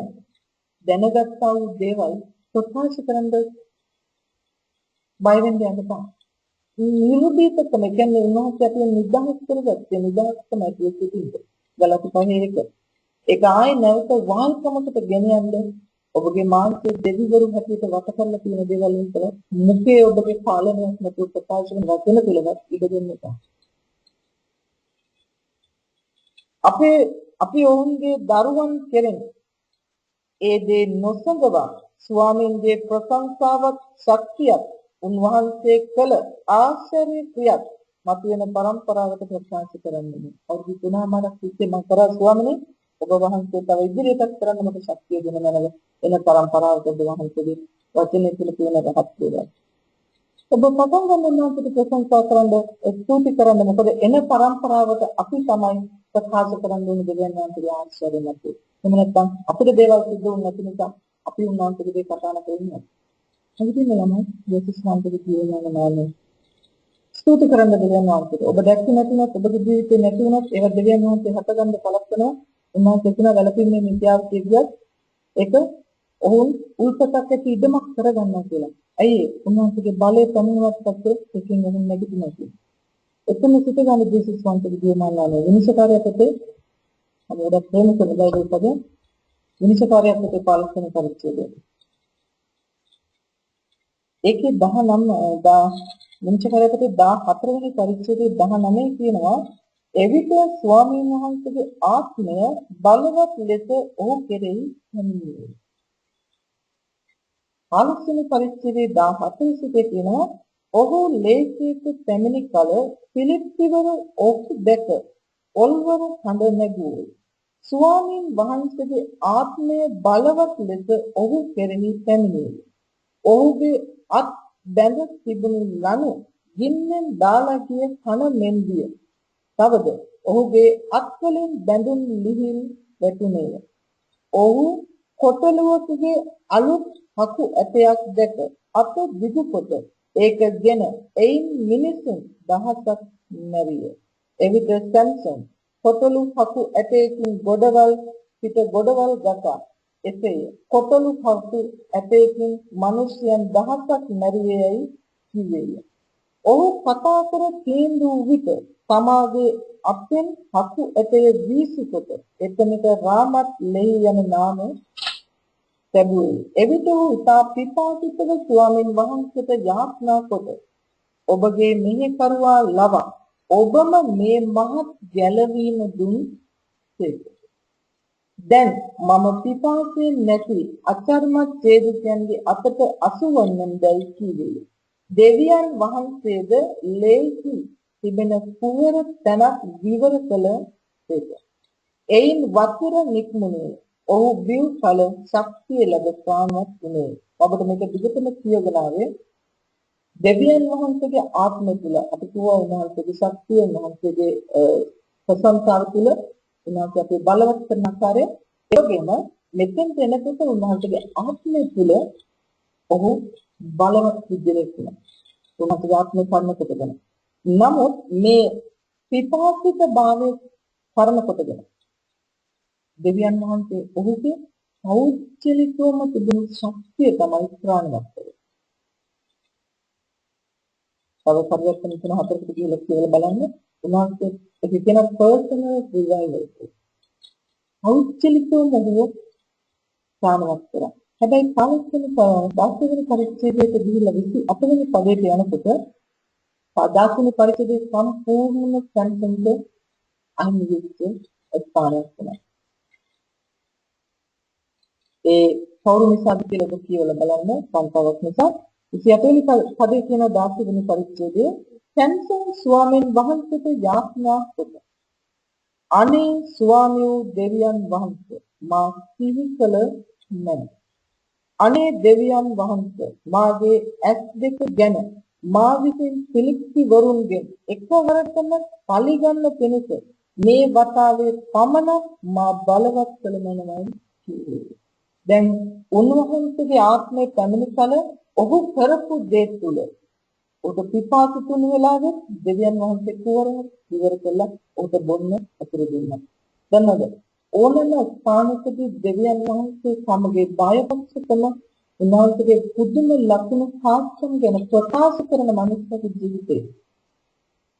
දැනගත්තා වූ දේවල් ප්‍රකාශ කරන්න බය වෙන්න යන්න එපා. නිරුද්ධීකම කියන්නේ උන්වහන්සේ අපි නිදහස් කරගත්තේ නිදහස් තමයි කියන්නේ. ගලපු පහේ එක. ඒක ආයේ නැවත වාල්කමකට ගෙන යන්න ඔබගේ මානසික දෙවිවරු හැටියට වට කරලා තියෙන දේවල් විතර මුඛයේ ඔබගේ පාලනයක් නැතුව ප්‍රකාශ කරන වචන තුලවත් ඉඩ දෙන්න එපා. අපි ඔවුන්ගේ දරුවන් කෙරෙන ඒ දේ නොසඟවා ස්වාමීන්ගේ ප්‍රශංසාවත් ශක්තියක් උන්වහන්සේ කළ ආශ්චර්ය ක්‍රියාවක් මතුවෙන පරම්පරාවට ප්‍රකාශ කරන්නේ. අවුරුදු 3මාරක් තිස්සේ මම කරා ස්වාමීනි ඔබ වහන්සේ තව ඉදිරියට කරන්න මට ශක්තිය දෙන මනල එන පරම්පරාවට ඔබ වහන්සේගේ වචනේ තුල තියෙන රහත් දේවල්. ඔබ පටන් ගන්න අපිට ප්‍රශංසා කරන්න ස්තුති කරන්න මොකද එන පරම්පරාවට අපි තමයි ප්‍රකාශ කරන්න ඕනේ දෙවියන් වහන්සේගේ ආශිර්වාද නැති. එහෙම නැත්නම් අපිට දේවල් සිද්ධ වුණ නැති නිසා අපි උන්වහන්සේගේ දේ කතා කරන්නේ. හරිද ළමයි? යේසුස් වහන්සේගේ ජීවනය නාමයෙන් ස්තුති කරන්න දෙවියන් වහන්සේට. ඔබ දැක්කේ නැතිනම් ඔබගේ ජීවිතේ නැති වුණත් ඒවා දෙවියන් වහන්සේ හටගන්න කලක්නවා. උන්වහන්සේ කියන වැළපීමේ මිත්‍යාව කියවියත් ඒක ඔවුන් උල්පතක් ඇති ඉඩමක් කරගන්නවා කියලා. ඇයි උන්වහන්සේගේ බලය පමුණුවත් පස්සේ ඒකෙන් වෙන නැගිටිනවා කියන්නේ. එතන සිට ගන්න ජේසුස් වහන්සේගේ ජීවමානය විනිශ්චයකාරය පොතේ අපේ ප්‍රේම සමුදාය පොතේ විනිශ්චයකාරය පොතේ 15 වෙනි පරිච්ඡේදය. ඒකේ 19 විනිශ්චයකාරය පොතේ 14 වෙනි පරිච්ඡේදයේ 19 කියනවා එවිට ස්වාමීන් වහන්සේගේ ආත්මය බලවත් ලෙස ඔහු කෙරෙහි හැමිනියේ. 15 වෙනි පරිච්ඡේදයේ 17 සිට කියනවා ඔහු ලේසියට පැමිණි කල පිලිප්තිවර ඔහු දැක ඔල්වර හඬ නැගුවේ. ස්වාමීන් වහන්සේගේ ආත්මය බලවත් ලෙස ඔහු කෙරෙහි පැමිණියේ. ඔහුගේ අත් බැඳ තිබුණු ලනු ගින්නෙන් දාලා ගිය කන මෙන් විය. තවද ඔහුගේ අත්වලින් බැඳුන් ලිහිල් වැටුණේය. ඔහු කොටලුවකගේ අලුත් හකු ඇටයක් දැක අත දිගු කොට ඒකගෙන එයින් මිනිසුන් දහසක් මැරිය. එවිට සැම්සන් කොටලු හකු ඇටයකින් ගොඩවල් පිට ගොඩවල් ගසා එසේය. කොටලු හකු ඇටයකින් මිනිසයන් දහසක් මැරියේයි කිව්වේය. ඔහු කතා කර තීන්දුව විට තමාගේ අපෙන් හකු ඇටය වීසිකොට එතනට රාමත් ලෙහි යන නාම ලැබුවේ. එවිට ඔහු ඉතා පිපාසිතව ස්වාමීන් වහන්සේට යාඥා කොට ඔබගේ මෙහෙකරුවා ලවා ඔබම මේ මහත් ගැලවීම දුන් සේක. දැන් මම පිපාසයෙන් නැති අචර්මත් ඡේදකයන්ගේ අතට අසුවන්නම් දැයි කීවේ. දෙවියන් වහන්සේද ලේසි තිබෙන කුවර තැනක් විවර කළ සේක. එයින් වතුර නික්මුනේ. ඔහු බිව් කල ශක්තිය ලැබ ප්‍රාණවත් වුණේ. ඔබට මේක දිගටම කියගෙන ආවේ දෙවියන් වහන්සේගේ ආත්මය තුළ අපි කියවා උන්වහන්සේගේ ශක්තිය උන්වහන්සේගේ ප්‍රසන්නතාව තුළ උන්වහන්සේ අපේ බලවත් කරන ආකාරය ඒකෙම මෙතෙන් එනකොට උන්වහන්සේගේ ආත්මය තුළ ඔහු බලවත් විදිහට වෙනවා. උන්වහන්සේගේ ආත්මය කර්ම කොටගෙන. නමුත් මේ පිපාසිත භාවයේ කර්ම කොටගෙන දෙවියන් වහන්සේ ඔහුගේ පෞද්ගලිකවම තිබුණු ශක්තිය තමයි ප්‍රාණවත් කරේ. තව පරිවර්තන තුන හතරකට කියලා බලන්න උන්වහන්සේ කියන පර්සනල් රිවයිවල් එක. පෞද්ගලිකවම ඔහු ප්‍රාණවත් කරා. හැබැයි පළවෙනි පරිච්ඡේදයට ගිහිල්ලා 28 වෙනි පදයට යනකොට 10 පරිච්ඡේදයේ සම්පූර්ණ සැන්සෙන්ද අනිවිච්ච ස්ථානයක් වෙනවා. ඒ කවුරු නිසාද කියලා ඔබ කියවලා බලන්න සංකල්පයක් නිසා 28 වෙනි පදේ කියන 10 වෙනි පරිච්ඡේදයේ සැම්සන් ස්වාමීන් වහන්සේට යාඥා කොට අනේ ස්වාමියෝ දෙවියන් වහන්සේ මා සිහි කළ නැත. අනේ දෙවියන් වහන්සේ මාගේ ඇස් දෙක ගැන මා විසින් පිළික්ති වරුන්ගෙන් එකවරටම පරිගන්න කෙනෙක් මේ වතාවේ පමණ මා බලවත් කළ මනවයි කිව්වේ. දැන් උන්වහන්සේගේ ආත්මය පැමිණි කල ඔහු කරපු දේ තුල ඔහුට පිපාසු තුන වෙලාවෙ දෙවියන් වහන්සේ ඉවර කළා ඔහුට බොන්න අතුරු දුන්නා. දැන්නද ඕනම ස්ථානකදී දෙවියන් වහන්සේ සමග බයපක්ෂකම උන්වහන්සේගේ පුදුම ලක්ෂණ සාක්ෂම් ගැන ප්‍රකාශ කරන මනුස්සයෙකුගේ ජීවිතේ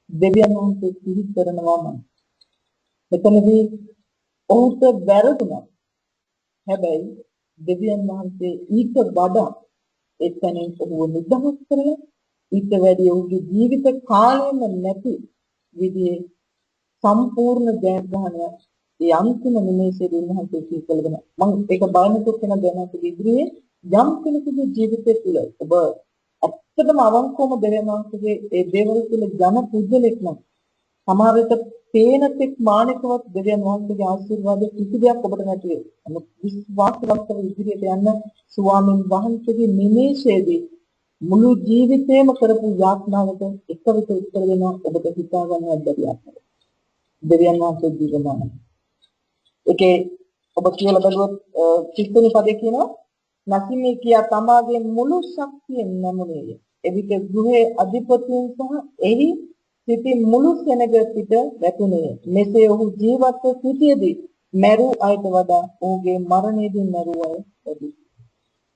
දෙවියන් වහන්සේ සිහි කරනවා නම් එතනදී ඔහුට වැරදුනා. හැබැයි දෙවියන් වහන්සේ ඊට වඩා එතනින් ඔහුව නිදහස් කරලා ඊට වැඩි ඔහුගේ ජීවිත කාලයම නැති විදිහේ සම්පූර්ණ ජයග්‍රහණය ඒ අන්තිම නිමේෂයේදී උන්වහන්සේ සිහි කළගෙන මම ඒක බයනකොට වෙන දැනට ඉදිරියේ යම් කෙනෙකුගේ ජීවිතය තුළ ඔබ ඇත්තටම අවංකවම දෙවියන් වහන්සේගේ ඒ දේවල් තුළ ජන පුද්ගලෙක් නම් සමහර විට පේන තෙක් මානකවත් දෙවියන් වහන්සේගේ ආශිර්වාදයේ කිසි දෙයක් ඔබට නැති වෙයි. නමුත් විශ්වාසවන්තව ඉදිරියට යන්න ස්වාමීන් වහන්සේගේ නිමේෂයේදී මුළු ජීවිතේම කරපු යාඥාවට එක විට උත්තර දෙනවා ඔබට හිතා ගන්නවත් බැරි ආකාරයට. දෙවියන් වහන්සේ ජීවමාන. ඒකේ ඔබ කියලා බලුවොත් චිත්තනි පදේ කියනවා නැතිමේ කියා තමාගේ මුළු ශක්තියෙන් නැමුණේය. එවිට ගෘහේ අධිපතියන් සහ එහි සිටි මුළු සෙනග පිට වැටුණේය. මෙසේ ඔහු ජීවත්ව සිටියේදී මැරු අයට වඩා ඔහුගේ මරණයේදී මැරු අය වැඩි.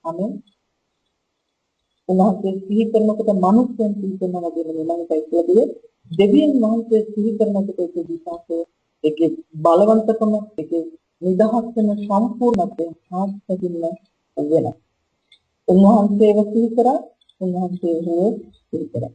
අමෙන්. උන්වහන්සේ සිහි කරනකොට මනුස්සයන් සිහි කරනවා වගේ මම කියලාදී දෙවියන් වහන්සේ සිහි කරනකොට ඒක විශ්වාසය ඒකේ බලවන්තකම ඒකේ නිදහස් වෙන සම්පූර්ණත්වය ආත්මකින්න වෙනවා. උන්වහන්සේව සිහි කරා උන්වහන්සේ හෝ සිහි කරා.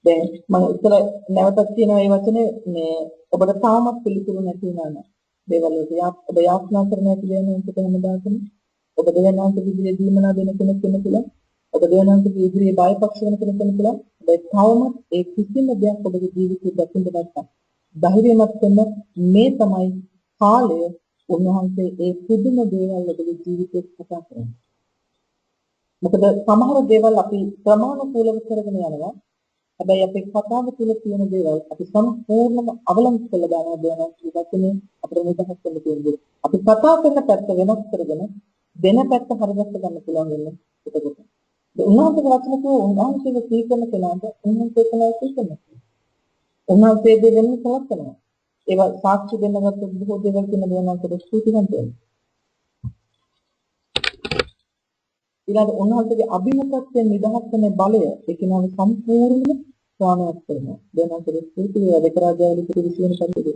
දැන් මම ඉතල නැවතත් කියන මේ වචනේ මේ ඔබට තාමත් පිළිතුරු නැති නෑ. දේවල් වලට ඔබ යාඥා කරන ඇති වෙන එක හැමදාම ඔබ දෙවියන්වහන්සේ ඉදිරියේ දීමනා දෙන කෙනෙක් වෙන කියලා ඔබ දෙවියන්වහන්සේ ඉදිරියේ බයපක්ෂ වෙන කෙනෙක් වෙන කියලා ඔබ තවමත් ඒ කිසිම දෙයක් ඔබගේ ජීවිතේ දකින්න නැත්නම් ධෛර්යමත් වෙන්න මේ තමයි කාලය උන්වහන්සේ ඒ පුදුම දේවල් ඔබගේ ජීවිතේ කතා කරන්නේ. මොකද සමහර දේවල් අපි ප්‍රමාණිකූලව කරගෙන යනවා. හැබැයි අපේ කතාව තුළ තියෙන දේවල් අපි සම්පූර්ණයෙන්ම අවලංගු කරලා දානවා දෙනවා ඉතින් අපිට නිදහස් වෙන්න තියෙන්නේ. අපි කතා කරන පැත්ත වෙනස් කරගෙන දෙන පැත්ත හරියට ගන්න පුළුවන් වෙන්නේ ඒකට. උන්වහන්සේගේ වචන කෝ උන්වහන්සේගේ සීකරන කෙනාට උන්වහන්සේ කෙනා සීකරනවා. උන්වහන්සේ දෙන්න සලකනවා. ඒවා සාක්ෂි දෙන්නවත් බොහෝ දේවල් කියන දෙනාට ස්තුතිවන්ත වෙනවා. ඊළඟ උන්වහන්සේගේ අභිමුඛත්වයෙන් නිදහස් වෙන බලය ඒ කෙනාව සම්පූර්ණයෙන්ම ස්වාමීත් කරනවා. දෙනාට ස්තුතිය වැඩකරාජාවලි පිළිවිසින පරිදි.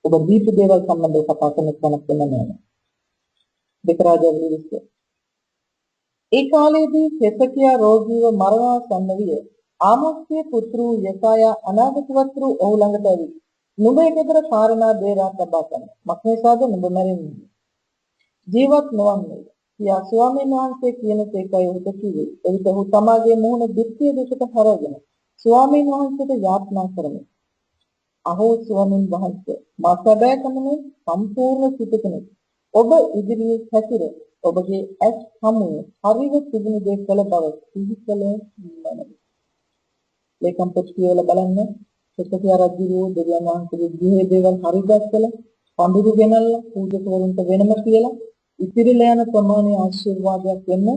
ඔබ දීප දේවල් සම්බන්ධව කතා කරන කෙනෙක් වෙන්නේ දෙකරාජාවලි විශ්ව. ඒ කාලයේදී සෙසකියා රෝගීව මරණාසන්න විය. ආමෝස්ගේ පුත්‍රු යසායා අනාගත වස්තු ඔහු ළඟට ඇවිත් නුඹේ ගෙදර කාරණා දේරා තබා ගන්න. මක්නිසාද නුඹ මැරෙන්නේ? ජීවත් නොවන්නේ. කියා ස්වාමීන් වහන්සේ කියන තේකයි ඔහුට කිව්වේ. එවිට ඔහු තමාගේ මුහුණ දික්තිය දෙකට හරවගෙන ස්වාමීන් වහන්සේට යාඥා කරමි. අහෝ ස්වාමීන් වහන්සේ මා සැබෑ කමනේ සම්පූර්ණ සිතකනේ. ඔබ ඉදිරියේ හැසිර ඔබගේ ඇස් හමුවේ හරිව තිබුණු දේ කළ බව සිහි කළ මැනවි. ලේකම් පොත් කියලා බලන්න සත්‍ය රජුගේ දෙවියන් වහන්සේගේ ගිහේ දේවල් හරි දැක්කලා පඳුරු ගෙනල්ලා පූජකවරුන්ට වෙනම කියලා ඉතිරිලා යන ප්‍රමාණය ආශිර්වාදයක් වෙන්න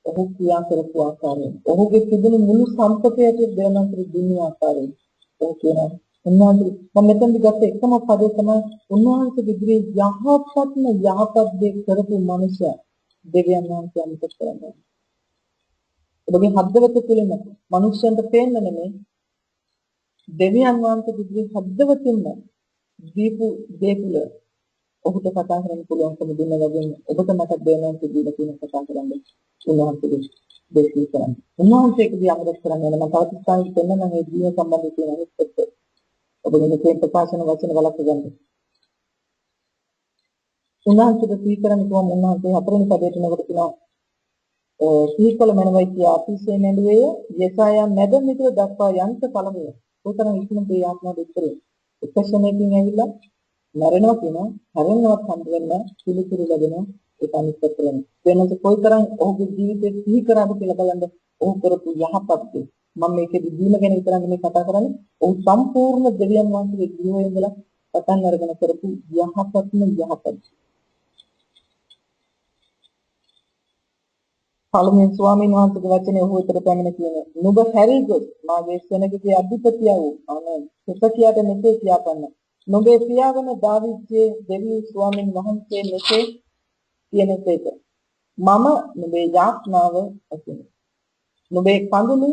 ඔහු ක්‍රියා කරපු ආකාරයෙන් ඔහුගේ තිබුණු මුළු සම්පතයට දෙවනතර දුන්නු ආකාරයෙන් ඔහු කියනවා උන්වහන්සේ මම මෙතනදි ගත්ත එකම පදේ තමයි උන්වහන්සේ ඉදිරියේ යහපත්ම යහපත් දේ කරපු මනුෂ්‍යයා දෙවියන් වහන්සේ අමතක කරන්නේ. ඔබගේ හදවත තුළින්ම මනුෂ්‍යයන්ට පේන්න නෙමෙයි දෙවියන් වහන්සේ ඉදිරියේ හදවතින්ම දීපු දේ තුළ ඔහුට කතා කරන්න පුළුවන්කම දුන්න වගේ ඔබට මට දෙනවා කියලා කියන කතා කරන්නේ උන්වහන්සේගේ දෙකී කරන්නේ. උන්වහන්සේගේ අමතක කරන්නේ මම තවත් ස්ථානික දෙන්න නම් ඒ ජීව සම්බන්ධ කියන අනිත් ඔබ මේ ප්‍රකාශන වචන වලක් ගන්න. උන්වහන්සේට සීකරණ කිව්වම උන්වහන්සේ හතරවෙනි පදයට නකට කියනවා සීකල මනවයි කියා අතිශය නැළුවේය යසායා මැද මිදුව දක්වා යන්ත පළමුව. උතරම් ඉක්මනට ඒ ආත්මාව උත්තරේ. එක ක්ෂණයකින් ඇවිල්ලා මරණවා කියනවා හැරෙන්නවත් හම්බ වෙන්න පිළිතුරු ලැබෙනවා ඒක අනිත් පැත්තලම. වෙනස කොයිතරම් ඔහුගේ ජීවිතේ සිහි කරාද කියලා බලන්න ඔහු කරපු යහපත් දේ. මම මේකේ දීම ගැන විතරක් මේ කතා කරන්නේ. ඔහු සම්පූර්ණ දෙවියන් වහන්සේගේ ජීවයේ ඉඳලා පටන් අරගෙන කරපු යහපත්ම යහපත්. පළමුවෙන් ස්වාමීන් වහන්සේගේ වචනේ ඔහු විතර පැමිණ කියනවා. නුඹ හැරී ගොස් මාගේ සෙනගගේ අධිපතිය වූ ආනන්ද සුසකියාට මෙසේ කියාපන්න. නුඹේ පියාවන දාවිද්ගේ දෙවියන් ස්වාමීන් වහන්සේ මෙසේ කියනසේක. මම නුඹේ යාඥාව අසිනි. නුඹේ කඳුළු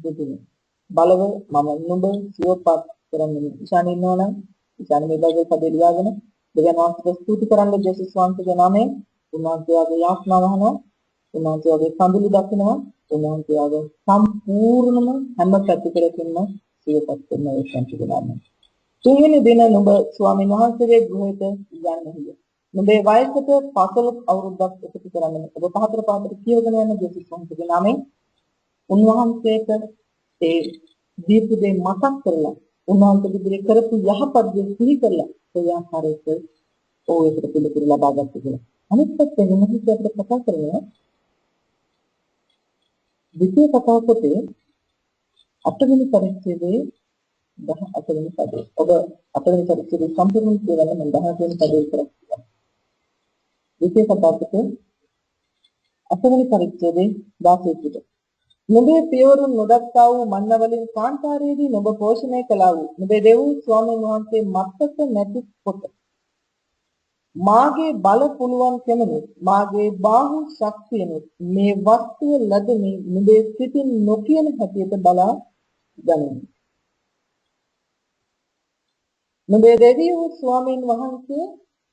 දුදුනි. බලව මම නුඹ සියපත් කරන්නේ. ඉෂාන ඉන්නවනම් ඉෂාන මේ බයිබල් පදේ ලියාගෙන දෙවියන් වහන්සේට ස්තුති කරන්න ජේසුස් වහන්සේගේ නාමයෙන් උන්වහන්සේගේ යාඥාව අහනවා. උන්වහන්සේගේ කඳුළු දකිනවා. උන්වහන්සේගේ සම්පූර්ණම හැම පැතිකඩකින්ම සියපත් කරන ඒ සංකේතනම. තුන්වෙනි දින නුඹ ස්වාමීන් වහන්සේගේ ගෘහයට යන්නේය. නුඹේ වයසට 15 අවුරුද්දක් එකතු කරන්න. ඔබ පහතර පාතර කියවගෙන යන ජේසුස් වහන්සේගේ නාමයෙන් උන්වහන්සේට ඒ දීපු දේ මතක් කරලා උන්වහන්සේ ඉදිරියේ කරපු යහපත් දේ සිහි කරලා ඒ ආකාරයට ඕකට පිළිතුරු ලබා ගන්න කියලා. අනිත් පැත්තෙන් මොකද අපිට කතා කරන්නේ? විද්‍යා කතා පොතේ 8 වෙනි පරිච්ඡේදයේ 18 වෙනි පදේ. ඔබ 8 වෙනි පරිච්ඡේදය සම්පූර්ණ කියවන්න මම 18 වෙනි පදේ විතර කියනවා. විද්‍යා කතා පොතේ 8 වෙනි පරිච්ඡේදයේ 16 පිට. නුඹේ පියවරුන් නොදක්වා වූ මන්නවලින් කාන්තාරයේදී නුඹ පෝෂණය කළා වූ නුඹේ දෙව් ස්වාමීන් වහන්සේ මත්තක නැති කොට මාගේ බල පුළුවන් කෙනෙක් මාගේ බාහුව ශක්තියනොත් මේ වස්තුව ලැබෙන්නේ නුඹේ සිතින් නොකියන හැටියට බලා ගනිමි. නුඹේ දෙවියෝ ස්වාමීන් වහන්සේ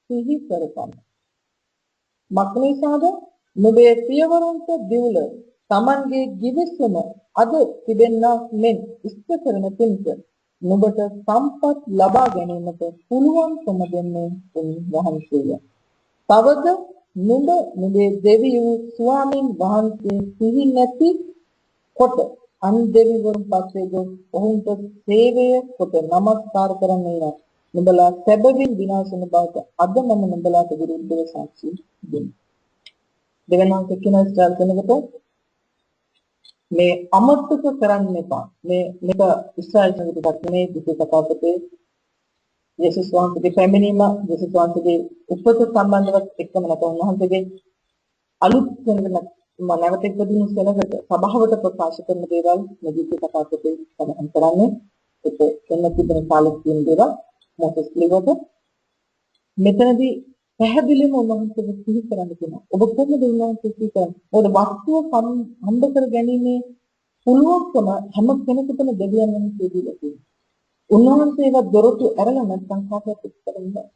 සිහි කරපන්. මක්නිසාද නුඹේ පියවරුන්ට දිවුල තමන්ගේ givisම අද තිබෙනා මෙන් ඉෂ්ට කරන පිණිස නුඹට සම්පත් ලබා ගැනීමට පුළුවන්කම දෙන්නේ උන්වහන්සේය. තවද නුඹ නුඹේ දෙවියෝ ස්වාමීන් වහන්සේ සිහි නැති කොට අන් දෙවිවරුන් පස්සේ ගොස් ඔවුන්ට සේවය කොට නමස්කාර කරන්නේ නැහැ. නුඹලා සැබවින් විනාශ වෙන බවට අද මම නුඹලාට විරුද්ධව සාක්ෂි දෙන්නේ. දෙවනම කියන ස්ටයිල් කෙනෙකුට මේ අමතක කරන්න එපා. මේක ඉස්රායෙල් සංගීතයක් නෙමෙයි දුක කතා පොතේ යේසුස් වහන්සේගේ පැමිණීම යේසුස් වහන්සේගේ උපත සම්බන්ධව එක්කම නැත උන්වහන්සේගේ අලුත් වෙන නැවත ඉපදුණු සෙනගට සභාවට ප්‍රකාශ කරන දේවල් මේ දුක කතා පොතේ සඳහන් කරන්නේ ඒක එන්න තිබෙන කාලෙක තියෙන දේවල් මොකද ලියවද මෙතනදී පැහැදිලිවම උන්වහන්සේ සිහි කරන්න කියනවා. ඔබ කොහොමද උන්වහන්සේ සිහි කරන්නේ? මොකද වස්තුව හම්බ කර ගැනීමේ පුළුවන්කම හැම කෙනෙකුටම දෙවියන් වහන්සේ දීලා තියෙනවා. උන්වහන්සේව දොරටු ඇරලා නැත්නම් කාටවත් කරන්න බෑ.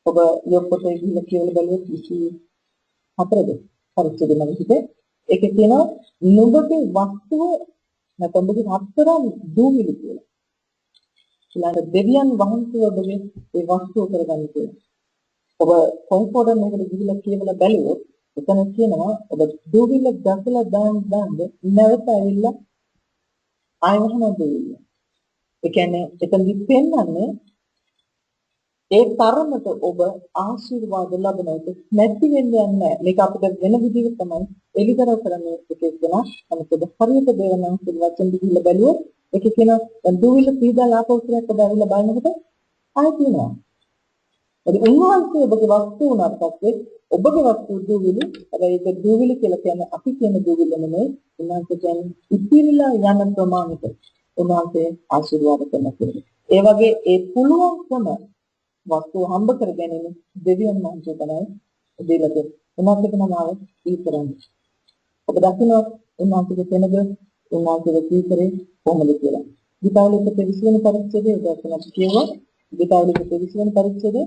ඔබ යොප්පතේ ගිහිල්ලා කියලා බලුවොත් 24ද පරිච්ඡේදෙ මම හිතේ ඒකේ තියෙනවා නුඹගේ වස්තුව නැත්නම් ඔබගේ හතරම් දූවිලි කියලා. ඊළඟ දෙවියන් වහන්සේ ඔබගේ ඒ වස්තුව කරගන්න කියලා. ඔබ කොම්පෝඩර් එකකට ගිහිල්ලා කියවලා බැලුවොත් එතන කියනවා ඔබ දූවිල්ල දැකලා දාන්න නැවත ඇවිල්ලා ආයවහන දූවිල්ල. ඒ කියන්නේ එතනදි පෙන්වන්නේ ඒ තරමට ඔබ ආශිර්වාද ලබනකොට නැති වෙන්නේ නැහැ. මේක අපිට වෙන විදිහකට තමයි එලිකරව කරන්නේ එකේ වෙනවා. අනිත් හරියට දෙවනම් වචන දිවිල බැලුවොත් ඒකේ කියනවා දූවිල්ල සීදා ආපෞත්‍රයක් ඔබ ඇවිල්ලා බලනකොට ආයෙ තියෙනවා. ඒ උන්වහන්සේ ඔබගේ වස්තු උනාට පස්සේ ඔබගේ වස්තු දූවිලි හැබැයි ඒක දූවිලි කියලා කියන්නේ අපි කියන දූවිල්ල නෙමෙයි. උන්වහන්සේ කියන්නේ ඉතිරිලා යන ප්‍රමාණයට උන්වහන්සේ ආශිර්වාද කරනවා. ඒ වගේ ඒ පුළුවන්කම වස්තු හම්බ කර ගැනීම දෙවියන් වහන්සේ තමයි දීලා තියෙන්නේ. උන්වහන්සේට නමාව ඊතරන්නේ. ඔබ දකින්න උන්වහන්සේගේ තැනක උන්වහන්සේ කීකරේ කොහොමද කියලා. දීපාවලික 20 වෙනි පරිච්ඡේදයේ උදාහරණයක් කියවුවා. දීපාවලික 20 වෙනි පරිච්ඡේදයේ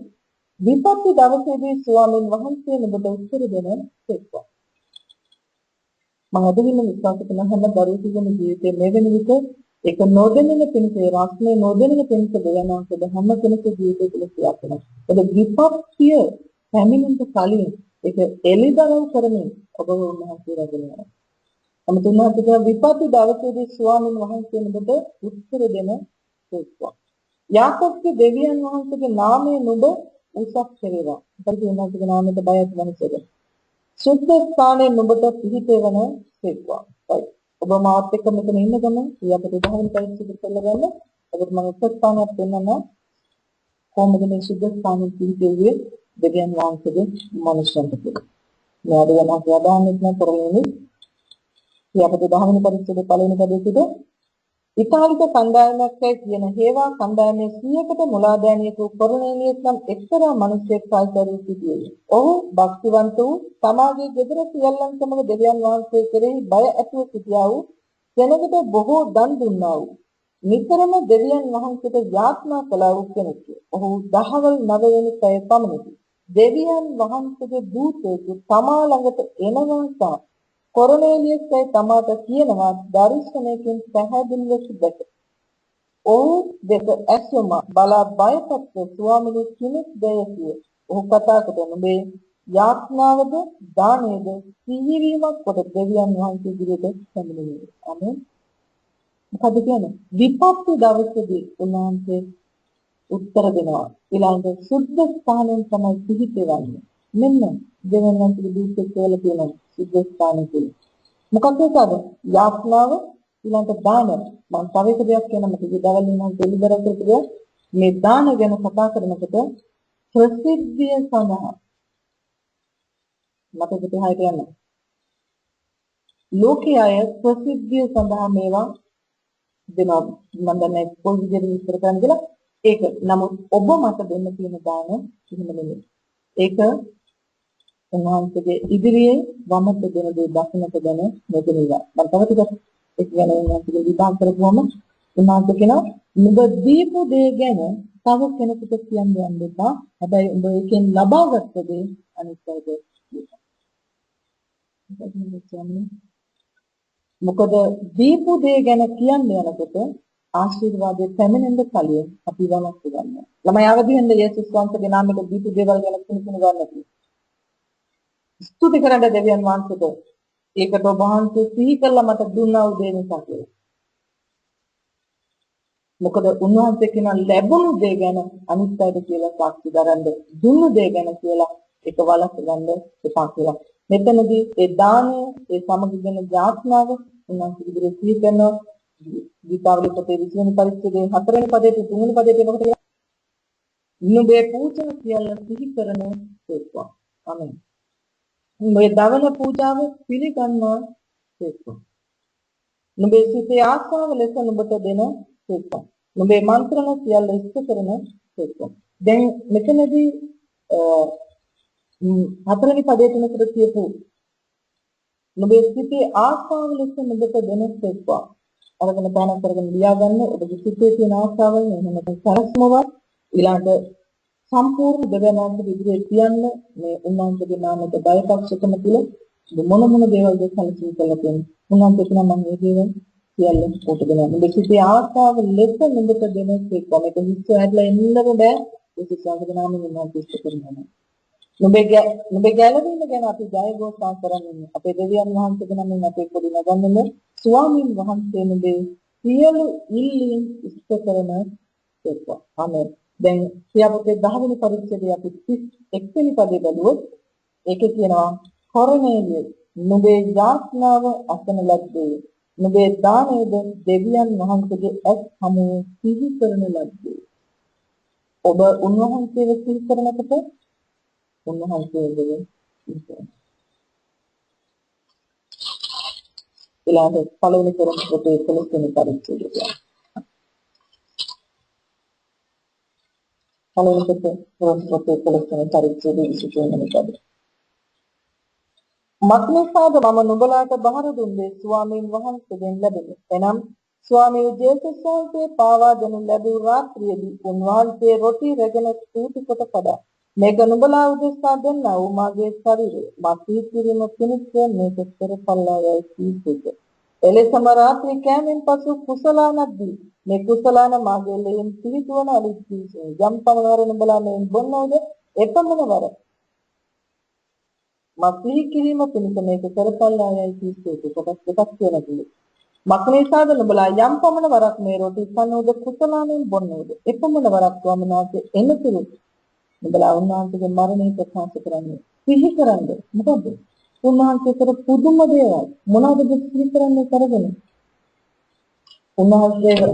විපත්ති දවසේදී ස්වාමීන් වහන්සේ නුඹට උත්තර දෙන සෙක්වා. මම අද වෙන විශ්වාස කරන හැම දරුවෙකුගේම ජීවිතේ මේ වෙන විට ඒක නොදැනෙන පිණිසේ රස්නේ නොදැනෙන පිණිස දෙයනාකද හැම කෙනෙකුගේ ජීවිතය තුළ ක්‍රියාත්මක වෙනවා. ඒක විපත්තිය පැමිණෙන්න කලින් ඒක එළිදරව් කරමින් ඔබ උන්වහන්සේ රැගෙන යනවා. අමතුනාට විපත්ති දවසේදී ස්වාමීන් වහන්සේ නුඹට උත්තර දෙන සේක්වා. යාකෝබ්ගේ දෙවියන් වහන්සේගේ නාමයෙන් නුඹ උසස් කෙරේවා. පරිපූර්ණගේ නාමයට බයත් වෙනසද. සුද්ධ ස්ථානයේ නුඹට පිහිටවන සේක්වා. ඔබ මාත් එක්ක මෙතන ඉන්න ගමන් ඊයකට උදාහරණ පරිච්ඡේද කරගන්න. ඔබට මම එක ස්ථානයක් දෙන්නම්. කොහොමද මේ සුද්ධ ස්ථානයේ පිහිටෙන්නේ දෙවියන් වහන්සේගේ මනුෂ්‍යන්ට කියලා. යාද වෙනවා කියදාන්නෙත් නෑ කරන්නේ. ඊයකට උදාහරණ පරිච්ඡේද පළවෙනි පදයේ ඉතාලික කණ්ඩායමක් කියන හේවා කණ්ඩායමේ 100කට මුලාදෑනියෙකු කොරණේලියෙක් නම් එක්තරා මිනිසෙක් සායිකරී සිටියේ. ඔහු භක්තිවන්ත වූ සමාජයේ ගෙදර සියල්ලන් සමග දෙවියන් වහන්සේ කෙරෙහි බය ඇතිව සිටියා වූ කෙනෙකුට බොහෝ දන් දුන්නා වූ නිතරම දෙවියන් වහන්සේට යාඥා කළා වූ කෙනෙකු. ඔහු දහවල් 9 වෙනි පැය පමණදී දෙවියන් වහන්සේගේ දූතයෙකු තමා ළඟට එනවා කොරණේලියස්යි තමාට කියනවා දර්ශනයකින් පැහැදිලිව දැක. ඔහු දෙක ඇසුම බලා බයපත් ස්වාමීන් කෙනෙක් දැයසිය. ඔහු කතා කරන මේ යාඥාවද දානයේද සිහිවීමක් කොට දෙවියන් වහන්සේ ඉදිරියට පැමිණෙනවා. අනේ මොකද කියන්නේ? විපත්ති දවසේදී උන්වහන්සේ උත්තර දෙනවා. ඊළඟ සුද්ධ ස්ථානයෙන් තමයි පිහිටවන්නේ. මෙන්න දෙවියන් වහන්සේගේ දූතයෙක් කියලා කියනවා. සුද්ධ ස්ථානය කියලා. මොකක්ද ඒකද? යාඥාව ඊළඟ දාන. මම තව එක දෙයක් කියනවා මට දවල් නම් දෙලිබර කරලා මේ දාන ගැන කතා කරනකොට ප්‍රසිද්ධිය සඳහා මට දෙපහයි කියන්න. ලෝකයේ ප්‍රසිද්ධිය සඳහා මේවා දෙනවා. මම දන්නේ කොයි විදිහට විස්තර කරන්න කියලා. ඒක නමුත් ඔබ මට දෙන්න තියෙන දාන එහෙම නෙමෙයි. ඒක උන්වහන්සේගේ ඉදිරියේ වමත දෙන දේ දක්නට දැන මෙතනilla. මම තව ටිකක් ඒක ගැන උන්වහන්සේගේ විභාග කරපුවම උන්වහන්සේ කියනවා නුඹ දීපු දේ ගැන තව කෙනෙකුට කියන්න යන්න එපා. හැබැයි උඹ එකෙන් ලබාගත් දේ අනිත් අයට කියන්න. මොකද දීපු දේ ගැන කියන්න යනකොට ආශිර්වාදයේ පැමිණෙන්න කලින් අපි වමත් ගන්නවා. ළමයි අවදි වෙන්න යේසුස් වහන්සේගේ නාමයෙන් දීපු දේවල් ගැන කිසිම ගන්නත් ස්තුති කරන්න දෙවියන් වහන්සේට ඒකට ඔබ වහන්සේ සිහි කළා මට දුන්නා වූ දේ නිසා කියලා. මොකද උන්වහන්සේ කියන ලැබුණු දේ ගැන අනිත් අයට කියලා සාක්ෂි දරන්න දුන්නු දේ ගැන කියලා ඒක වලක් ගන්න එපා කියලා. මෙතනදී ඒ දානය ඒ සමගින යාඥාව උන්වහන්සේ ඉදිරියේ සිහි කරනවා. ගීතාවලි පොතේ 20 වෙනි පරිච්ඡේදයේ 4 වෙනි පදයේ 3 වෙනි පදයේ මොකද කියලා? නුඹේ පූජා කියලා සිහි කරන සේක්වා. ආමෙන්. මේ දවන පූජාව පිළිගන්නා සේක්වා. නුඹේ සිතේ ආශාව ලෙස නුඹට දෙන සේක්වා. නුඹේ මන්ත්‍රණ සියල්ල ඉෂ්ට කරන සේක්වා. දැන් මෙතනදී හතරවෙනි පදයේ තුනකට කියපු නුඹේ සිතේ ආශාව ලෙස නුඹට දෙන සේක්වා. අරගෙන බාන කරගෙන ලියා ගන්න ඔබගේ සිතේ තියෙන ආශාවල් එහෙම සරස්මවත් ඊළඟට සම්පූර්ණ දෙවනාන්ත ඉදිරියේ තියන්න මේ උන්වහන්සේගේ නාමයට බයපක්ෂකම තුල මොන මොන දේවල්ද සැලසී කරලා තියෙන්නේ උන්වහන්සේ කියන මම මේ දේවල් සියල්ල කොට දෙනවා මේ සිතේ ආශාව ලෙස නිඹට දෙන සේක්වා මේක හිස්ස හැදලා එන්නම බෑ ඒ සිතාගේ නාමයෙන් උන්වහන්සේ ඉස්ත කරනවා නුඹේ ගැලවීම ගැන අපි ජයഘോഷා කරන්නේ අපේ දෙවියන් වහන්සේගේ නමින් අපේ පොඩි නගන්නේ ස්වාමීන් වහන්සේ නුඹේ සියලු ඉල්ලීම් ඉෂ්ට කරන සේක්වා ආමෙන් දැන් සියාපතේ 10 වෙනි පරිච්ඡේදයේ අපි 31 වෙනි පදේ බලුවොත් ඒකේ කියනවා කොරණේලිය නුඹේ යාඥාව අසන ලද්දේ නුඹේ දානයේද දෙවියන් වහන්සේගේ ඇස් හමුවේ සිහි කරන ලද්දේ ඔබ උන්වහන්සේව සිහි කරනකොට උන්වහන්සේගේ ඊළඟ පළවෙනි පොතේ 30 වෙනි පරිච්ඡේදය මක්නිසාද මම නුඹලාට බහර දුන්නේ ස්වාමීන් වහන්සේගෙන් ලැබෙන. එනම් ස්වාමී ජේසුස් වහන්සේ පාවා දෙනු ලැබූ රාත්‍රියේදී උන්වහන්සේ රොටි රැගෙන ස්තුති කොට කඩා මේක නුඹලා උදෙසා දෙන්නා වූ මාගේ ශරීරය. මා සිහි කිරීම පිණිස මේක කරපල්ලා යයි කීසේක. එලෙසම රාත්‍රී කෑමෙන් පසු කුසලානක්දී මේ කුසලාන මාගේ ලෙයින් පිහිටුවන අලිත්‍යය යම් පමණවර නුඹලා මෙන් බොන්නෝද එපමණ වර මත්හි කිරීම පිණිස මේක කරපල්ලායයි කීසේක කොටස් දෙකක් කියලා කිව්වේ. මක්නේසාද නුඹලා යම් පමණ වරක් මේ රොටි කන්නෝද කුසලානෙන් බොන්නෝද එපමණ වරක් වමනාගේ එනතුරු නුඹලා උන්වහන්සේගේ මරණය ප්‍රකාශ කරන්නේ සිහි කරන්නේ මොකද? උන්වහන්සේ කර පුදුම දේවල් මොනවද සිහි කරන්නේ කරගෙන? උන්වහන්සේට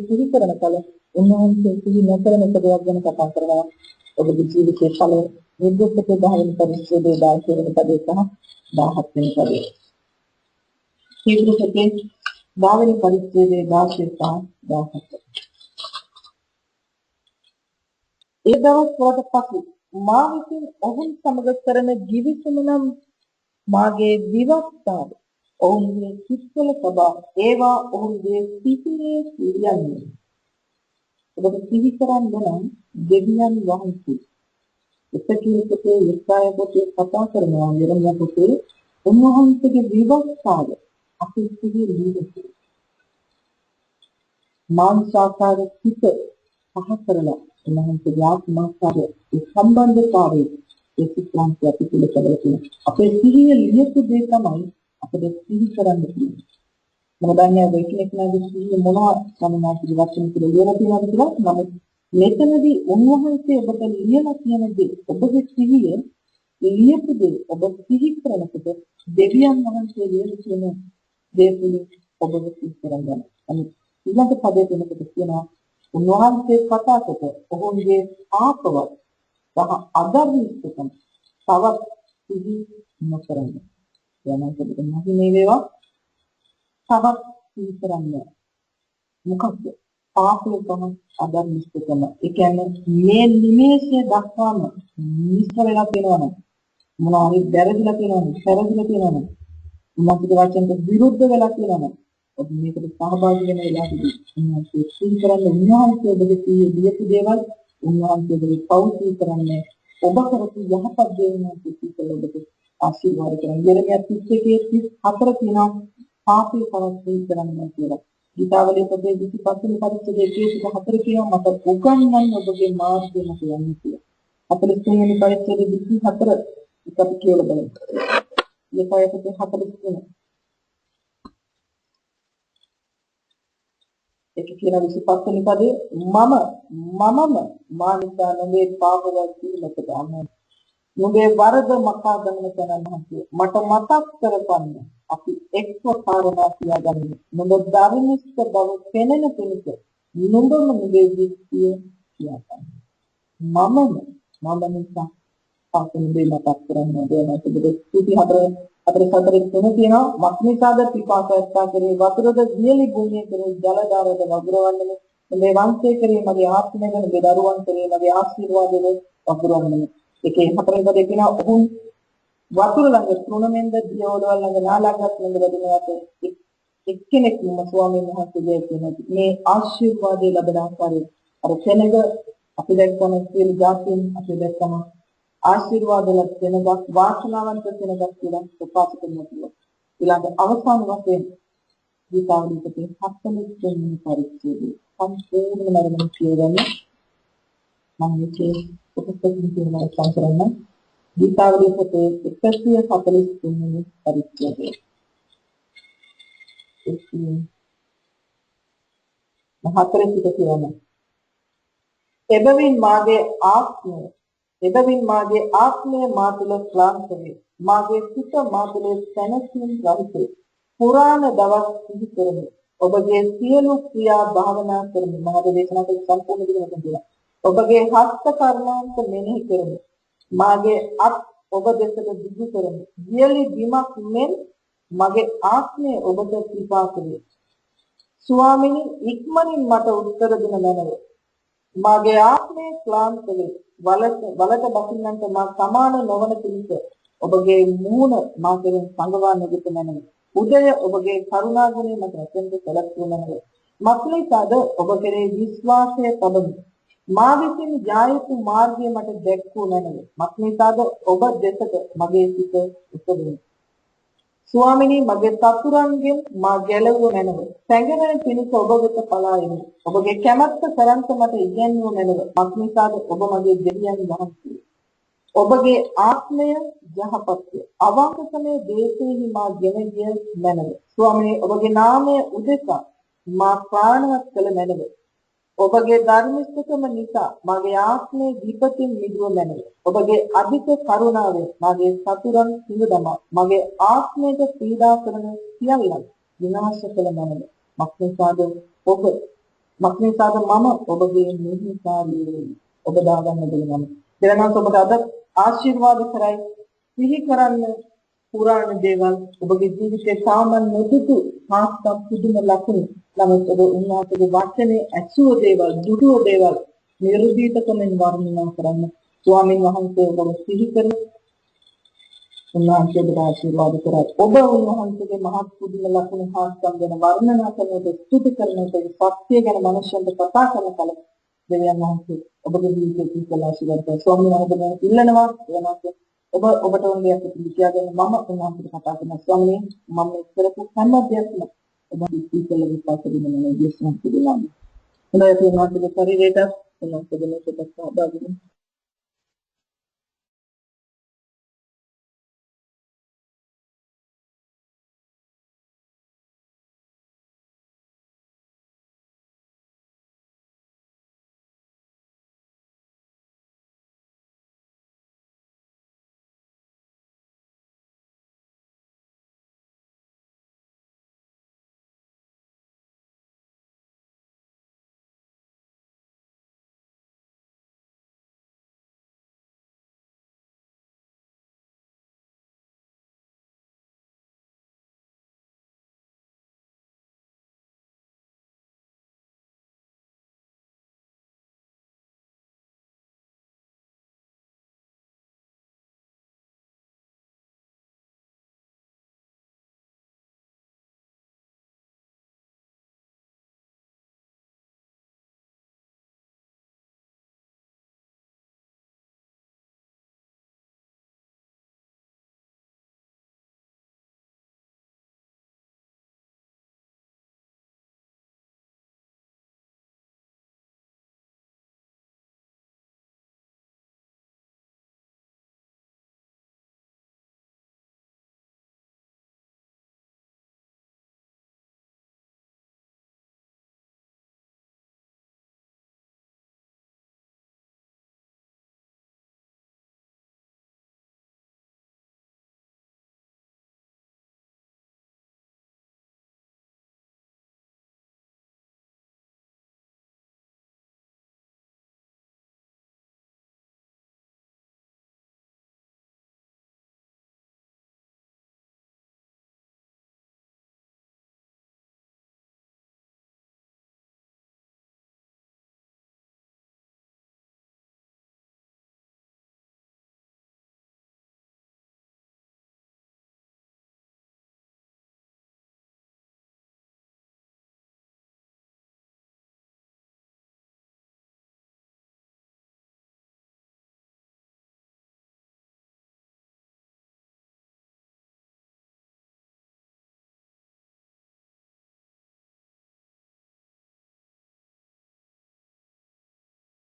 සිහි කරන කල උන්වහන්සේ සිහි නොකරන දෙයක් ගැන කතා කරනවා. ඔබගේ ජීවිතයේ ඵල නිර්දේශකේ 10 වෙනි පරිච්ඡේදයේ 16 වෙනි පදේ සහ 17 වෙනි පදේ. නිර්දේශකේ 10 වෙනි පරිච්ඡේදයේ 16 සහ 17. ඒ දවස් වලට පසු මා විසින් ඔවුන් සමග කරන ගිවිසුම නම් මාගේ විවස්ථාව ඔවුන්ගේ සිත්වල සබා ඒවා ඔවුන්ගේ සිහිනේ සියන්නේ. ඔබට සිහි කරන්න නම් දෙවියන් වහන්සේ එතකීපතේ යස්කාය පොතේ කතා කරනවා නිරමිය පොතේ උන්වහන්සේගේ විවස්ථාව අපි සිහි ලියන්නේ. මානසිකාර සිත පහ කරලා උන්වහන්සේගේ ආත්මාකාරය ඒ සම්බන්ධතාවය ඒ සිත්‍රාන්තය අපි තුළ කරගෙන අපේ සිහිය ලියපු දේ තමයි අපිට සිහි කරන්න තියෙන්නේ. මම දන්නේ වෙකිනෙක් නැගේ සිහිය මොනවා සමනාපී වචන කියලා ලියලා තියෙනවද කියලා. නමුත් මෙතනදී උන්වහන්සේ ඔබට ලියලා කියන දේ ඔබගේ සිහිය ලියපු දේ ඔබ සිහි කරනකොට දෙවියන් වහන්සේ ලියලා කියන දේ පිළිබඳව ඔබ සිහි කරගන්න. අනිත් ඊළඟ පදයේ වෙනකොට කියනවා උන්වහන්සේ කතා කොට ඔහුගේ ආපව සහ අදර්ශකම් තවත් සිහි නොකරන්න. යනකොට මොකද මේ වේවා තවත් සිහි කරන්න. මොකක්ද? පාපය තමයි අදර්ශකම. ඒ කියන්නේ මේ නිමේෂය දක්වාම මිශ්‍ර වෙලා තියෙනවනේ. මොනවාරි දැරදිලා තියෙනවනේ. මොනවාද වචනට විරුද්ධ වෙලා තියෙනවනේ. ඔබ මේකට සහභාගී වෙන වෙලාවදී උන්වහන්සේ සිහි කරන්න උන්වහන්සේ ඔබගේ දීපු දේවල් උන්වහන්සේගේ පෞසිය කරන්නේ ඔබ කරපු යහපත් දේවල් සිහි කරලා ඔබට ආශිර්වාද කරන. යෙරමියා 31:4 කියනවා පාපේ පවත්වී කරන්න කියලා. ගීතාවලියේ පොතේ 25 වෙනි පරිච්ඡේදයේ 24 කියනවා මට උගන්වන්න ඔබගේ මාර්ගය මත යන්න කියලා. 43 වෙනි පරිච්ඡේදයේ 24 අපි කියලා බලමු. මේ පොතේ 43 ඒක කියන 25 වෙනි පදේ මමම මානිකා නෙමේ පාපවල් කීලකට අන්න. නුඹේ වරද මකා ගමන කරන්නේ මට මතක් කරපන්න. අපි එක්ව කාරණා කියාගන්න. නුඹ ධර්මිෂ්ඨ බව පෙනෙන පිණිස නුඹම නුඹේ විශ්ිය කියාගන්න. මම නිසා පාපුනේ මතක් කරන්න දෙයක් නේද? සුති හතර තුන තියෙනවා. මක්නිසාද පිපාසයත්තා කරේ වතුරද දියලි භූමිය කරේ ජලධාරද වගුරවන්නේ. මේ වංශය කරේ මගේ ආත්මය ගැන මේ දරුවන් කරේ මගේ ආශිර්වාදද වගුරවන්නේ. ඒකේ හතරෙන් පදේ කියනවා ඔහුන් වතුර ළඟ තුනමෙන්ද දියවලවල් ළඟ නාලාගත් ළඟ වැඩිනවාට එක්කෙනෙක් නෙම ස්වාමීන් වහන්සේ කියන මේ ආශිර්වාදය ලැබෙන ආකාරය අර කෙනෙක් අපි දැක්කම සියලු જાතින් අපි දැක්කම ආශිර්වාද ලැබෙනක් වාසනාවන්ත කෙනෙක් කියලා ප්‍රකාශ කරනවා. ඊළඟ අවසාන වශයෙන් ගීතාවලියේ 40 වෙනි පරිච්ඡේදයේ සම්පූර්ණ මරණ කියවන්නේ මම මේකේ උපසකින් කියනවා සංකරණ ගීතාවලියේ පොතේ 143 වෙනි පරිච්ඡේදයේ මහතරේ පිට කියනවා එබැවින් මාගේ ආත්මය මා තුළ ක්ලාන්ත වේ. මාගේ සිත මා තුළ සැනසීම රහිතේ. පුරාණ දවස් සිහි කරමි. ඔබගේ සියලු ක්‍රියා භාවනා කරමි. මහද දේශනා කළ සම්පූර්ණ දිනකට කියලා. ඔබගේ හස්ත කර්මාන්ත මෙනෙහි කරමි. මාගේ අත් ඔබ දෙසට දිගු කරමි. දියලි බිමක් මෙන් මගේ ආත්මය ඔබට විපාක වේ. ස්වාමිනී ඉක්මනින් මට උත්තර දෙන මැනව. මාගේ ආත්මය ක්ලාන්ත වේ. වලට බසින්නන්ට මා සමාන නොවන පිණිස ඔබගේ මූණ මා කෙරෙන් සංගවා නැගිට මැනව. උදය ඔබගේ කරුණා ගුණය මත අත්‍යන්ත සැලකුවමැනව. මක්ලේසාද ඔබ කෙරෙහි විශ්වාසය තබමි. මා විසින් යායුතු මාර්ගය මට දැක්වූ මැනව. මක්ලේසාද ඔබ දෙසට මගේ සිත උපදින. ස්වාමිනී මගේ සතුරන්ගෙන් මා ගැලවුව මැනව. සැඟවෙන පිණිස ඔබ වෙත පලා එමි. ඔබගේ කැමැත්ත කරන්ත මට ඉගැන්වුව මැනව. මක්නිසාද ඔබ මගේ දෙවියන් වහන්සේ. ඔබගේ ආත්මය යහපත්ය. අවංකකමේ දේශෙහි මා ගෙන ගිය මැනව. ස්වාමිනේ ඔබගේ නාමය උදෙසා මා ප්‍රාණවත් කළ මැනව. ඔබගේ ධර්මිෂ්ඨකම නිසා මගේ ආත්මය විපතින් මිදුව මැනව. ඔබගේ අධික කරුණාවෙන් මගේ සතුරන් සිඳ දමා මගේ ආත්මයට පීඩා කරන සියල්ලන් විනාශ කළ මැනව. මක්නිසාද මම ඔබගේ නිහිතාරිය වෙමි. ඔබ දාගන්න දෙලම. දෙවනස් ඔබට අද ආශිර්වාද කරයි සිහි කරන්න පුරාණ දේවල් ඔබගේ ජීවිතේ සාමාන්‍ය නොදුටු මාස්කම් පුදුම ලකුණු නමුත් ඔබ උන්වහන්සේගේ වචනේ ඇසුව දේවල් දුටුව දේවල් නිර්භීතකමෙන් වර්ණනා කරන්න ස්වාමීන් වහන්සේ ඔබ සිහි කර උන්වහන්සේට ආශිර්වාද කරයි ඔබ උන්වහන්සේගේ මහත් පුදුම ලකුණු මාස්කම් ගැන වර්ණනා කරනකොට ස්තුති කරනකොට සත්‍ය ගැන මනුෂ්‍යන්ට කතා කරන කල දෙවියන් වහන්සේ ඔබගේ ජීවිතේ කිසිම ආශිර්වාද කරයි ස්වාමීන් වහන්සේ ඉල්ලනවා එනවාට ඔබට ඕනේ අපිට කියාගෙන මම උන්වහන්සේට කතා කරනවා ස්වාමීනි මම කරපු හැම දෙයක්ම ඔබ ඉතිකල විපාක දෙන්න දෙයක් නැහැ. හොඳයි තියෙනවා ශරීරයට උන්වහන්සේ දෙන්නට සහභාගී වෙන්න